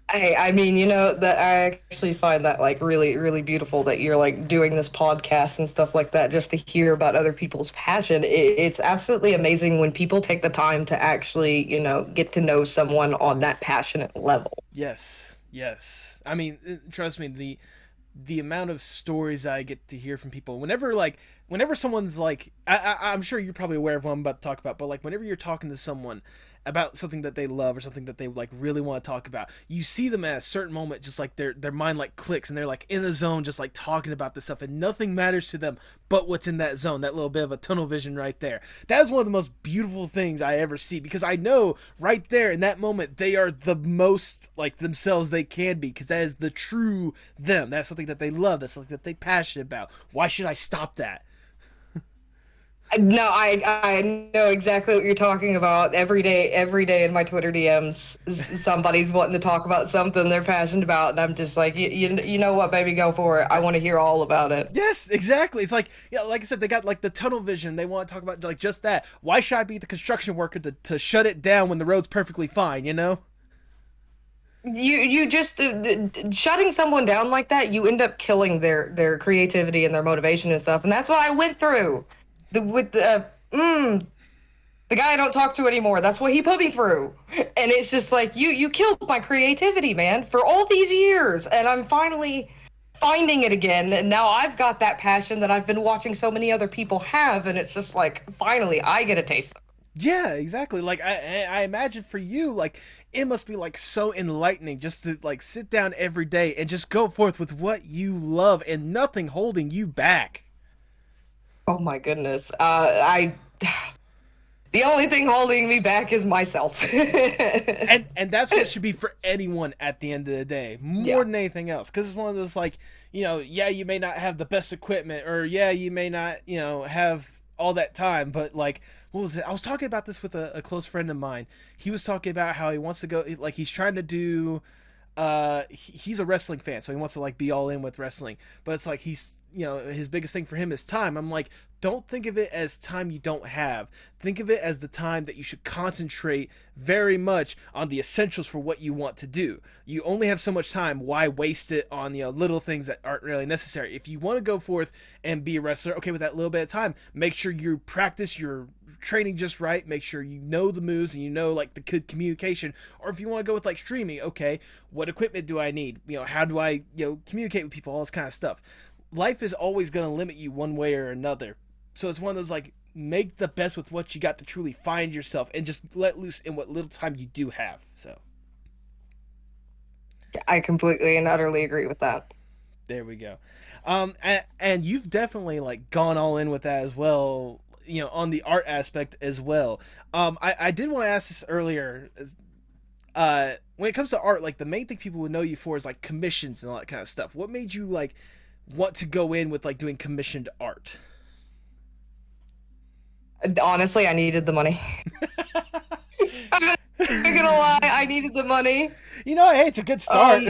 I mean, that I actually find that like really, really beautiful that you're like doing this podcast and stuff like that just to hear about other people's passion. It's absolutely amazing when people take the time to actually, get to know someone on that passionate level. Yes. I mean, trust me, the amount of stories I get to hear from people whenever someone's like, I'm sure you're probably aware of what I'm about to talk about, but like whenever you're talking to someone about something that they love or something that they like really want to talk about, you see them at a certain moment, just like their mind like clicks and they're like in the zone, just like talking about this stuff, and nothing matters to them but what's in that zone, that little bit of a tunnel vision right there. That is one of the most beautiful things I ever see, because I know right there in that moment they are the most like themselves they can be, because that is the true them. That's something that they love. That's something that they're passionate about. Why should I stop that? No, I know exactly what you're talking about. Every day in my Twitter DMs, somebody's wanting to talk about something they're passionate about, and I'm just like, you know what, baby, go for it. I want to hear all about it. Yes, exactly. It's like, like I said, they got like the tunnel vision. They want to talk about like just that. Why should I be the construction worker to shut it down when the road's perfectly fine? You just shutting someone down like that, you end up killing their creativity and their motivation and stuff, and that's what I went through. The guy I don't talk to anymore, that's what he put me through. And it's just like, you killed my creativity, man, for all these years. And I'm finally finding it again. And now I've got that passion that I've been watching so many other people have. And it's just like, finally, I get a taste of it. Yeah, exactly. Like, I imagine for you, like, it must be like so enlightening just to like sit down every day and just go forth with what you love and nothing holding you back. Oh my goodness. The only thing holding me back is myself. and that's what should be for anyone at the end of the day, more than anything else. Because it's one of those, like, you may not have the best equipment, or you may not, have all that time, but like, what was it? I was talking about this with a close friend of mine. He was talking about how he wants to go, like, he's trying to do, he's a wrestling fan, so he wants to like be all in with wrestling, but it's like he's, his biggest thing for him is time. I'm like, don't think of it as time you don't have. Think of it as the time that you should concentrate very much on the essentials for what you want to do. You only have so much time. Why waste it on, little things that aren't really necessary? If you want to go forth and be a wrestler, okay, with that little bit of time, make sure you practice your training just right. Make sure you know the moves and like the good communication. Or if you want to go with like streaming, okay, what equipment do I need? How do I, communicate with people? All this kind of stuff. Life is always going to limit you one way or another. So it's one of those, like, make the best with what you got to truly find yourself and just let loose in what little time you do have. So I completely and utterly agree with that. There we go. And you've definitely like gone all in with that as well, on the art aspect as well. I did want to ask this earlier. When it comes to art, like, the main thing people would know you for is like commissions and all that kind of stuff. What made you like want to go in with like doing commissioned art? Honestly, I needed the money. I'm not gonna lie, I needed the money. Hey, it's a good start.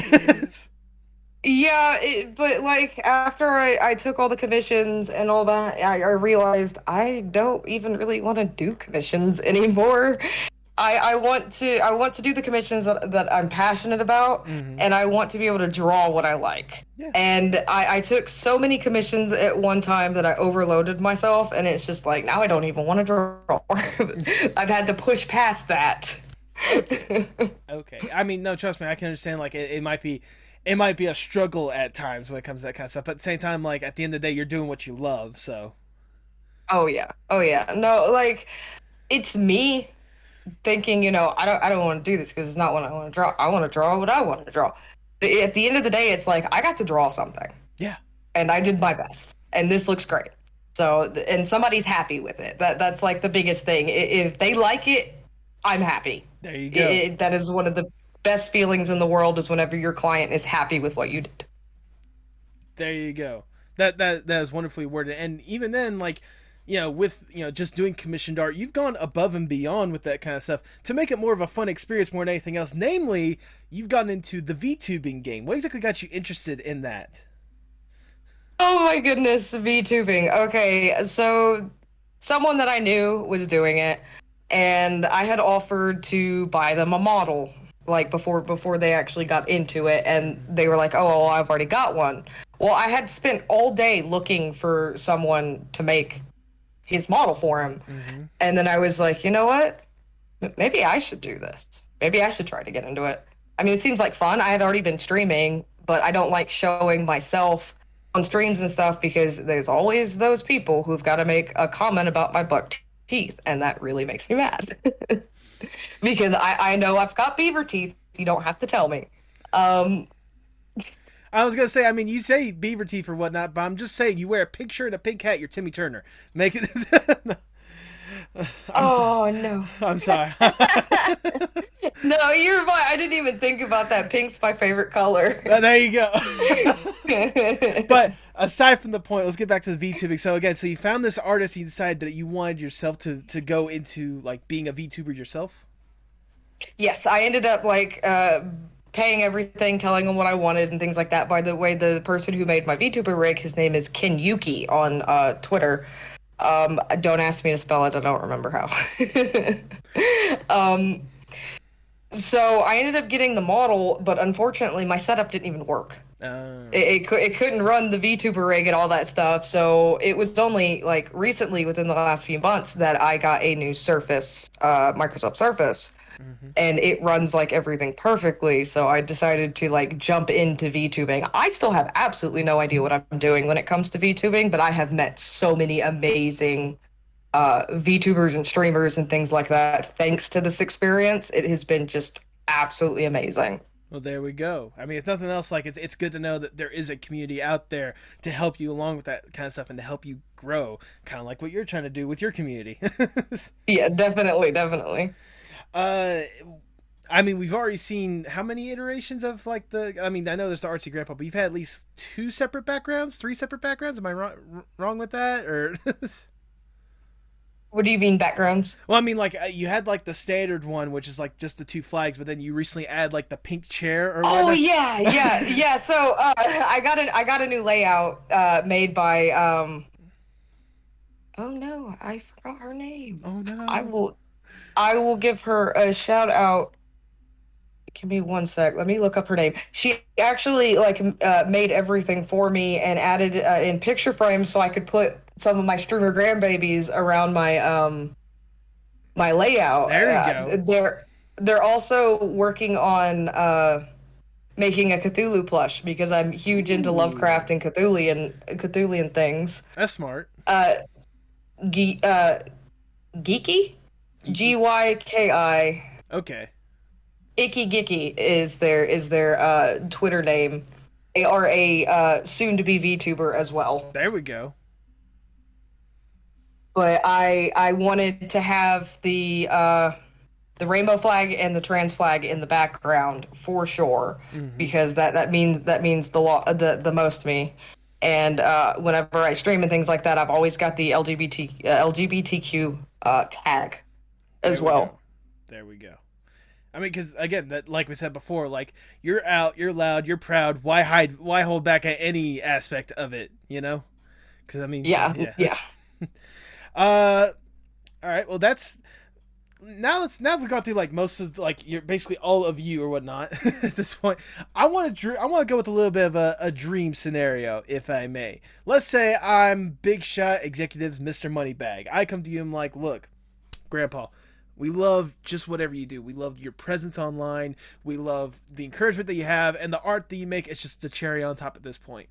But like after I took all the commissions and all that, I realized I don't even really want to do commissions anymore. I want to do the commissions that I'm passionate about, and I want to be able to draw what I like. Yeah. And I took so many commissions at one time that I overloaded myself, and it's just like, now I don't even want to draw. I've had to push past that. Okay. I mean, no, trust me, I can understand, like, it might be a struggle at times when it comes to that kind of stuff, but at the same time, like, at the end of the day, you're doing what you love, so. Oh yeah. No, like, it's me thinking, I don't want to do this because it's not what I want to draw. I want to draw what I want to draw. At the end of the day, it's like, I got to draw something. Yeah. and I did my best, and this looks great. So, and somebody's happy with it. That's like the biggest thing. If they like it, I'm happy. There you go. That is one of the best feelings in the world, is whenever your client is happy with what you did. There you go. That is wonderfully worded. And even then, like, with just doing commissioned art, you've gone above and beyond with that kind of stuff to make it more of a fun experience more than anything else. Namely, you've gotten into the VTubing game. What exactly got you interested in that? Oh my goodness, VTubing. Okay, so someone that I knew was doing it, and I had offered to buy them a model, like before they actually got into it, and they were like, "Oh, well, I've already got one." Well, I had spent all day looking for someone to make his model for him, and then I was like, you know what? Maybe I should do this. Maybe I should try to get into it. I mean, it seems like fun. I had already been streaming, but I don't like showing myself on streams and stuff because there's always those people who've got to make a comment about my buck teeth, and that really makes me mad. Because I know I've got beaver teeth. You don't have to tell me. I was gonna say, I mean, you say beaver teeth or whatnot, but I'm just saying, you wear a pink shirt and a pink hat, you're Timmy Turner. Make it. No. I'm sorry. No, you're fine. I didn't even think about that. Pink's my favorite color. There you go. But aside from the point, let's get back to the VTubing. So again, so you found this artist, you decided that you wanted yourself to go into like being a VTuber yourself? Yes, I ended up like paying everything, telling them what I wanted and things like that. By the way, the person who made my VTuber rig, his name is Ken Yuki on Twitter. Don't ask me to spell it. I don't remember how. So I ended up getting the model, but unfortunately my setup didn't even work. It couldn't run the VTuber rig and all that stuff. So it was only like recently, within the last few months, that I got a new Surface, Microsoft Surface. And it runs like everything perfectly. So I decided to like jump into VTubing. I still have absolutely no idea what I'm doing when it comes to VTubing, but I have met so many amazing VTubers and streamers and things like that. Thanks to this experience, it has been just absolutely amazing. Well, there we go. I mean, if nothing else, like it's good to know that there is a community out there to help you along with that kind of stuff and to help you grow, kind of like what you're trying to do with your community. Yeah, definitely. I mean, we've already seen how many iterations of like I mean, I know there's the Artsy Grandpa, but you've had at least 3 separate backgrounds. Am I wrong with that? Or what do you mean backgrounds? Well, I mean, like you had like the standard one, which is like just the 2 flags, but then you recently add like the pink chair or whatnot. Oh yeah. So I got a new layout made by oh no, I forgot her name. Oh no. I will give her a shout out. Give me one sec. Let me look up her name. She actually like made everything for me and added in picture frames so I could put some of my streamer grandbabies around my my layout. There you go. They're also working on making a Cthulhu plush because I'm huge into Lovecraft and Cthulian things. That's smart. Geeky? GYKI. Okay. Icky Gicky is their Twitter name. They are a soon to be VTuber as well. There we go. But I wanted to have the rainbow flag and the trans flag in the background for sure, because that means the most to me. And whenever I stream and things like that, I've always got the LGBTQ tag as well. There we go. I mean, because again, that like we said before, like you're out, you're loud, you're proud. Why hide? Why hold back at any aspect of it? You know? Because I mean, yeah. All right. Well, that's now we've gone through like most of like you're basically all of you or whatnot at this point. I want to go with a little bit of a dream scenario, if I may. Let's say I'm big shot executives, Mr. Moneybag. I come to you and I'm like, look, Grandpa, we love just whatever you do. We love your presence online. We love the encouragement that you have, and the art that you make is just the cherry on top at this point.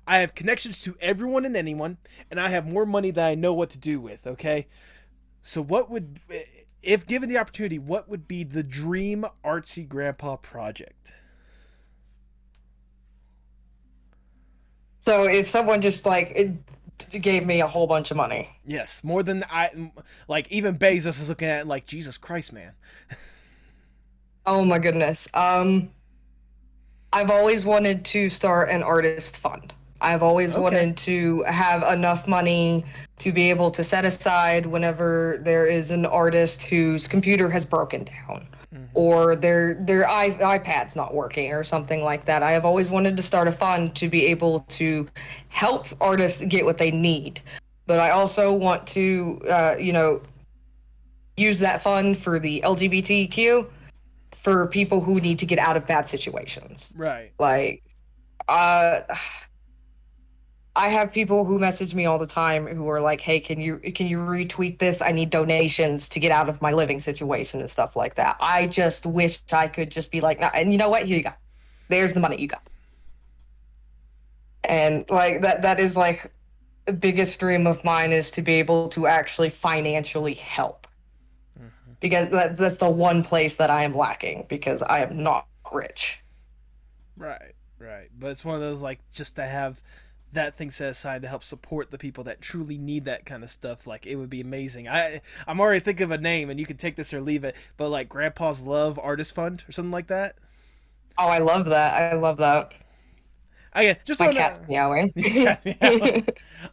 I have connections to everyone and anyone, and I have more money than I know what to do with, okay? So if given the opportunity, what would be the dream Artsy Grandpa project? So if someone just gave me a whole bunch of money. Yes, more than like even Bezos is looking at it like, Jesus Christ, man. Oh my goodness. I've always wanted to start an artist fund. I've always wanted to have enough money to be able to set aside whenever there is an artist whose computer has broken down or their iPad's not working or something like that. I have always wanted to start a fund to be able to help artists get what they need. But I also want to, use that fund for the LGBTQ, for people who need to get out of bad situations. Right. Like, I have people who message me all the time who are like, "Hey, can you retweet this? I need donations to get out of my living situation," and stuff like that. I just wish I could just be like, "Nah, and you know what? Here you go. There's the money you got." And like that is like the biggest dream of mine, is to be able to actually financially help. Because that's the one place that I am lacking, because I am not rich. Right. But it's one of those, like, just to have that thing set aside to help support the people that truly need that kind of stuff. Like, it would be amazing. I'm already thinking of a name, and you can take this or leave it, but like Grandpa's Love Artist Fund or something like that. Oh, I love that. I love that. Again, just my cat's meowing.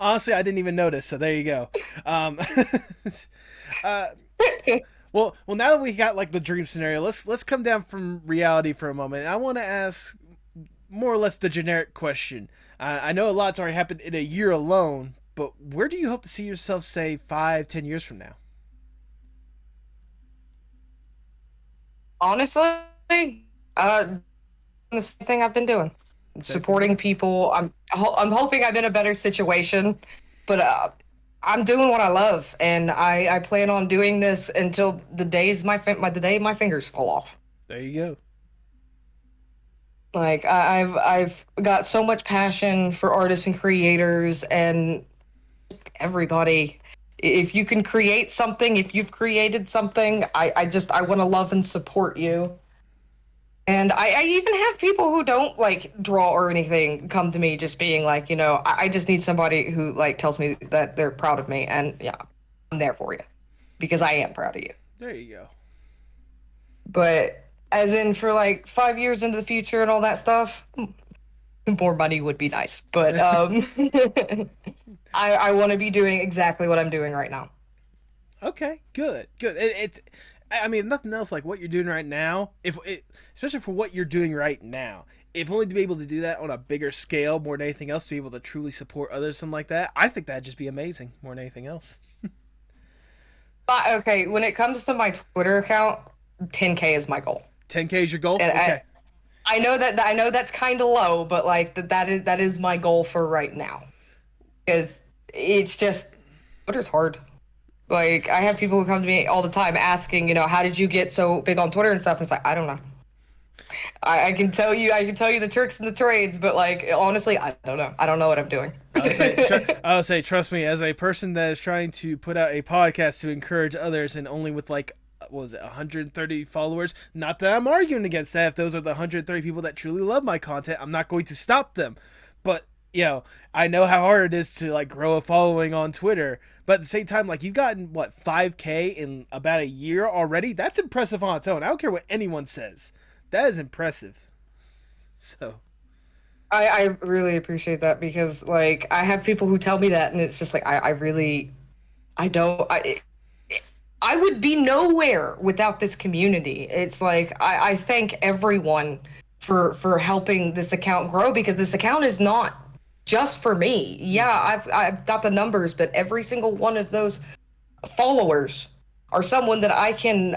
Honestly, I didn't even notice, so there you go. Well, now that we got like the dream scenario, let's come down from reality for a moment. I want to ask more or less the generic question. I know a lot's already happened in a year alone, but where do you hope to see yourself, say, 5-10 years from now? Honestly, the same thing I've been doing, supporting people. I'm hoping I'm in a better situation, but I'm doing what I love, and I plan on doing this until the day my fingers fall off. There you go. Like, I've got so much passion for artists and creators and everybody. If you can create something, if you've created something, I want to love and support you. And I even have people who don't like draw or anything come to me just being like, I just need somebody who like tells me that they're proud of me, and yeah, I'm there for you because I am proud of you. There you go. But as in for like 5 years into the future and all that stuff, more money would be nice. But I want to be doing exactly what I'm doing right now. Okay, good. I mean, nothing else like what you're doing right now. Especially for what you're doing right now, if only to be able to do that on a bigger scale, more than anything else, to be able to truly support others, something like that. I think that'd just be amazing, more than anything else. But okay, when it comes to my Twitter account, 10K is my goal. 10K is your goal? And okay. I know that's kind of low, but like that is my goal for right now, because it's just Twitter's hard. Like, I have people who come to me all the time asking, how did you get so big on Twitter and stuff? And it's like, I don't know. I can tell you the tricks and the trades, but like, honestly, I don't know. I don't know what I'm doing. I'll say, trust me, as a person that is trying to put out a podcast to encourage others, and only with like, what was it, 130 followers? Not that I'm arguing against that. If those are the 130 people that truly love my content, I'm not going to stop them. But, I know how hard it is to like grow a following on Twitter. But at the same time, like, you've gotten, 5K in about a year already? That's impressive on its own. I don't care what anyone says. That is impressive. So I really appreciate that, because like, I have people who tell me that, and it's just like, I would be nowhere without this community. It's like, I thank everyone for helping this account grow, because this account is not just for me. Yeah, I've got the numbers, but every single one of those followers are someone that I can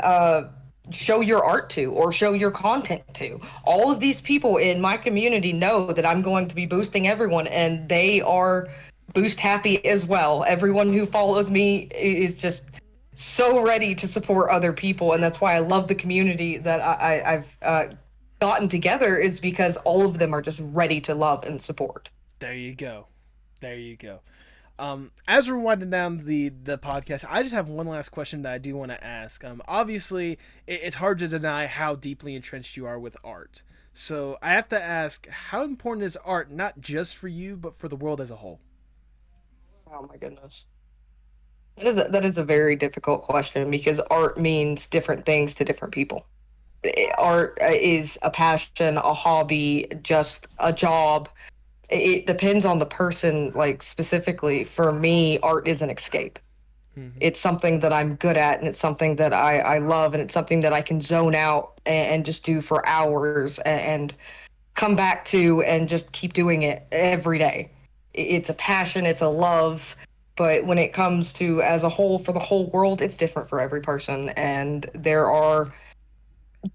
show your art to or show your content to. All of these people in my community know that I'm going to be boosting everyone, and they are boost happy as well. Everyone who follows me is just so ready to support other people, and that's why I love the community that I've gotten together, is because all of them are just ready to love and support. There you go. As we're winding down the podcast, I just have one last question that I do want to ask. Obviously, it's hard to deny how deeply entrenched you are with art. So I have to ask, how important is art not just for you, but for the world as a whole? Oh my goodness. That is a very difficult question because art means different things to different people. Art is a passion, a hobby, just a job. It depends on the person, like specifically. For me, art is an escape. It's something that I'm good at, and it's something that I love, and it's something that I can zone out and just do for hours and come back to and just keep doing it every day. It's a passion, it's a love, but when it comes to as a whole for the whole world, it's different for every person, and there are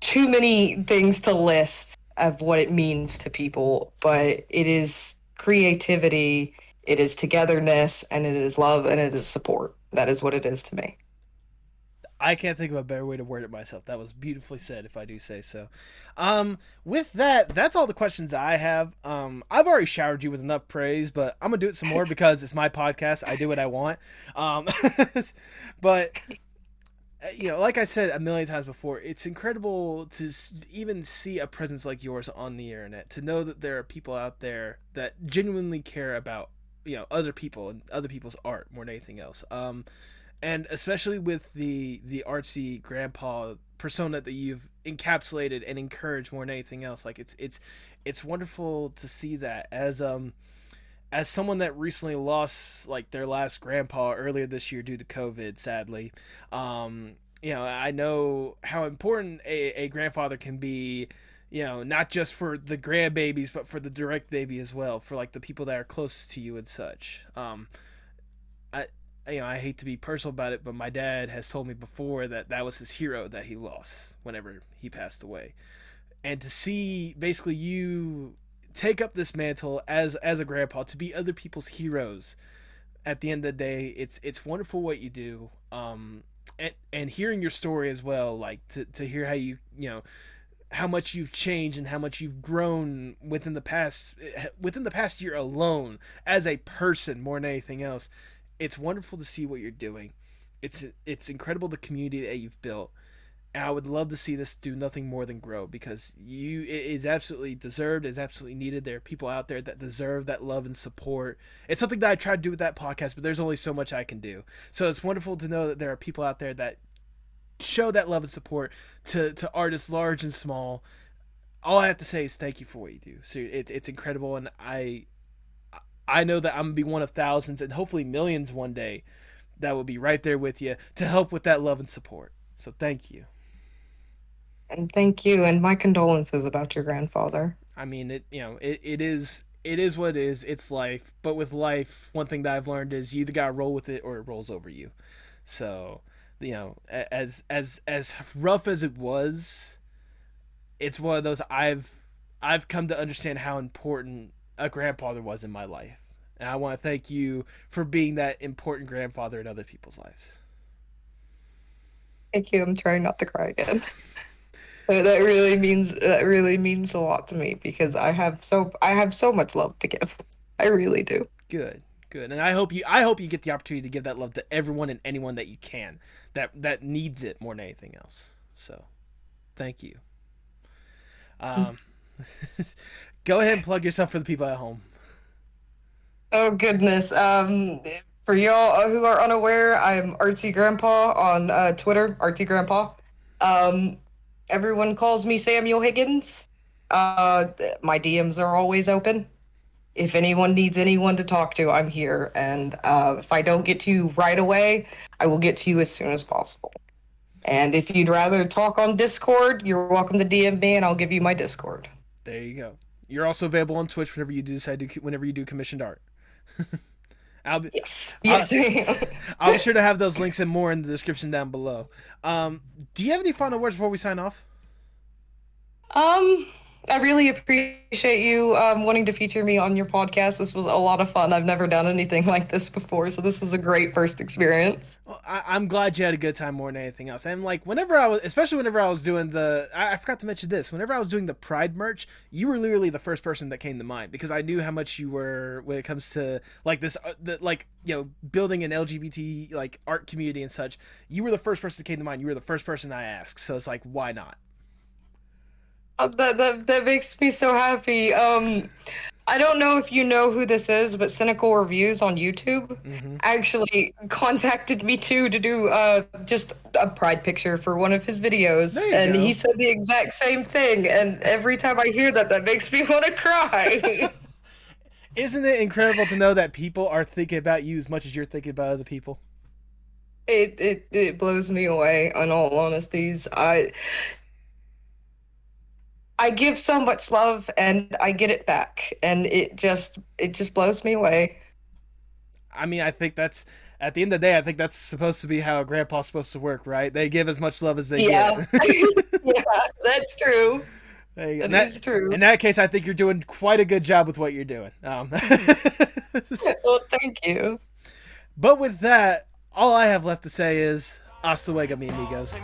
too many things to list of what it means to people, but it is creativity, it is togetherness, and it is love, and it is support. That is what it is to me. I can't think of a better way to word it myself. That was beautifully said, if I do say so. With that, that's all the questions I have. I've already showered you with enough praise, but I'm gonna do it some more because it's my podcast. I do what I want. But like I said a million times before, it's incredible to even see a presence like yours on the internet. To know that there are people out there that genuinely care about other people and other people's art more than anything else. And especially with the artsy grandpa persona that you've encapsulated and encouraged more than anything else, like it's wonderful to see that as someone that recently lost like their last grandpa earlier this year due to COVID, sadly. I know how important a grandfather can be, not just for the grandbabies, but for the direct baby as well, for like the people that are closest to you and such. I hate to be personal about it, but my dad has told me before that was his hero that he lost whenever he passed away. And to see basically you take up this mantle as a grandpa to be other people's heroes at the end of the day, it's wonderful what you do. And hearing your story as well, like to hear how how much you've changed and how much you've grown within the past year alone as a person more than anything else. It's wonderful to see what you're doing. It's incredible the community that you've built. And I would love to see this do nothing more than grow because it is absolutely deserved, it's absolutely needed. There are people out there that deserve that love and support. It's something that I try to do with that podcast, but there's only so much I can do. So it's wonderful to know that there are people out there that show that love and support to artists large and small. All I have to say is thank you for what you do. So it's incredible, and I know that I'm going to be one of thousands and hopefully millions one day that will be right there with you to help with that love and support. So thank you. And thank you, and my condolences about your grandfather. I mean, it is what it is. It's life. But with life, one thing that I've learned is you either got to roll with it or it rolls over you. So, as rough as it was, it's one of those I've come to understand how important a grandfather was in my life. And I want to thank you for being that important grandfather in other people's lives. Thank you. I'm trying not to cry again. That really means a lot to me because I have so much love to give. I really do. Good. And I hope you get the opportunity to give that love to everyone and anyone that you can that needs it more than anything else. So, thank you. Go ahead and plug yourself for the people at home. Oh goodness. For y'all who are unaware, I'm Artsy Grandpa on Twitter, Artsy Grandpa. Everyone calls me Samuel Higgins. My DMs are always open. If anyone needs anyone to talk to, I'm here. And if I don't get to you right away, I will get to you as soon as possible. And if you'd rather talk on Discord, you're welcome to DM me, and I'll give you my Discord. There you go. You're also available on Twitch whenever you do commissioned art. Yes. I'll be sure to have those links and more in the description down below. Do you have any final words before we sign off? I really appreciate you wanting to feature me on your podcast. This was a lot of fun. I've never done anything like this before, so this is a great first experience. Well, I'm glad you had a good time more than anything else. And like especially whenever I was doing I forgot to mention this. Whenever I was doing the Pride merch, you were literally the first person that came to mind because I knew how much you were when it comes to like this, building an LGBT like art community and such. You were the first person that came to mind. You were the first person I asked. So it's like, why not? That makes me so happy. I don't know if you know who this is, but Cynical Reviews on YouTube actually contacted me too to do just a pride picture for one of his videos, and he said the exact same thing. And every time I hear that, that makes me want to cry. Isn't it incredible to know that people are thinking about you as much as you're thinking about other people? It blows me away. In all honesties, I give so much love and I get it back, and it just blows me away. I mean, I think that's at the end of the day, I think that's supposed to be how a grandpa's supposed to work, right? They give as much love as they get. Yeah, that's true. That is true. In that case, I think you're doing quite a good job with what you're doing. Well, thank you. But with that, all I have left to say is hasta luego, mi amigos.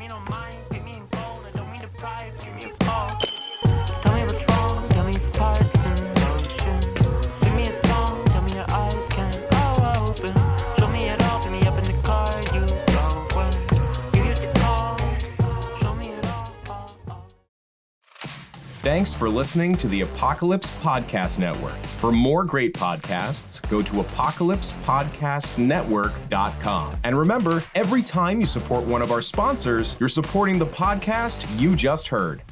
Parts in motion. Sing me a song, tell me your eyes can open. Show me it all, pick me up in the car you drove when you used to call. Show me it all. Thanks for listening to the Apocalypse Podcast Network. For more great podcasts, go to apocalypsepodcastnetwork.com. And remember, every time you support one of our sponsors, you're supporting the podcast you just heard.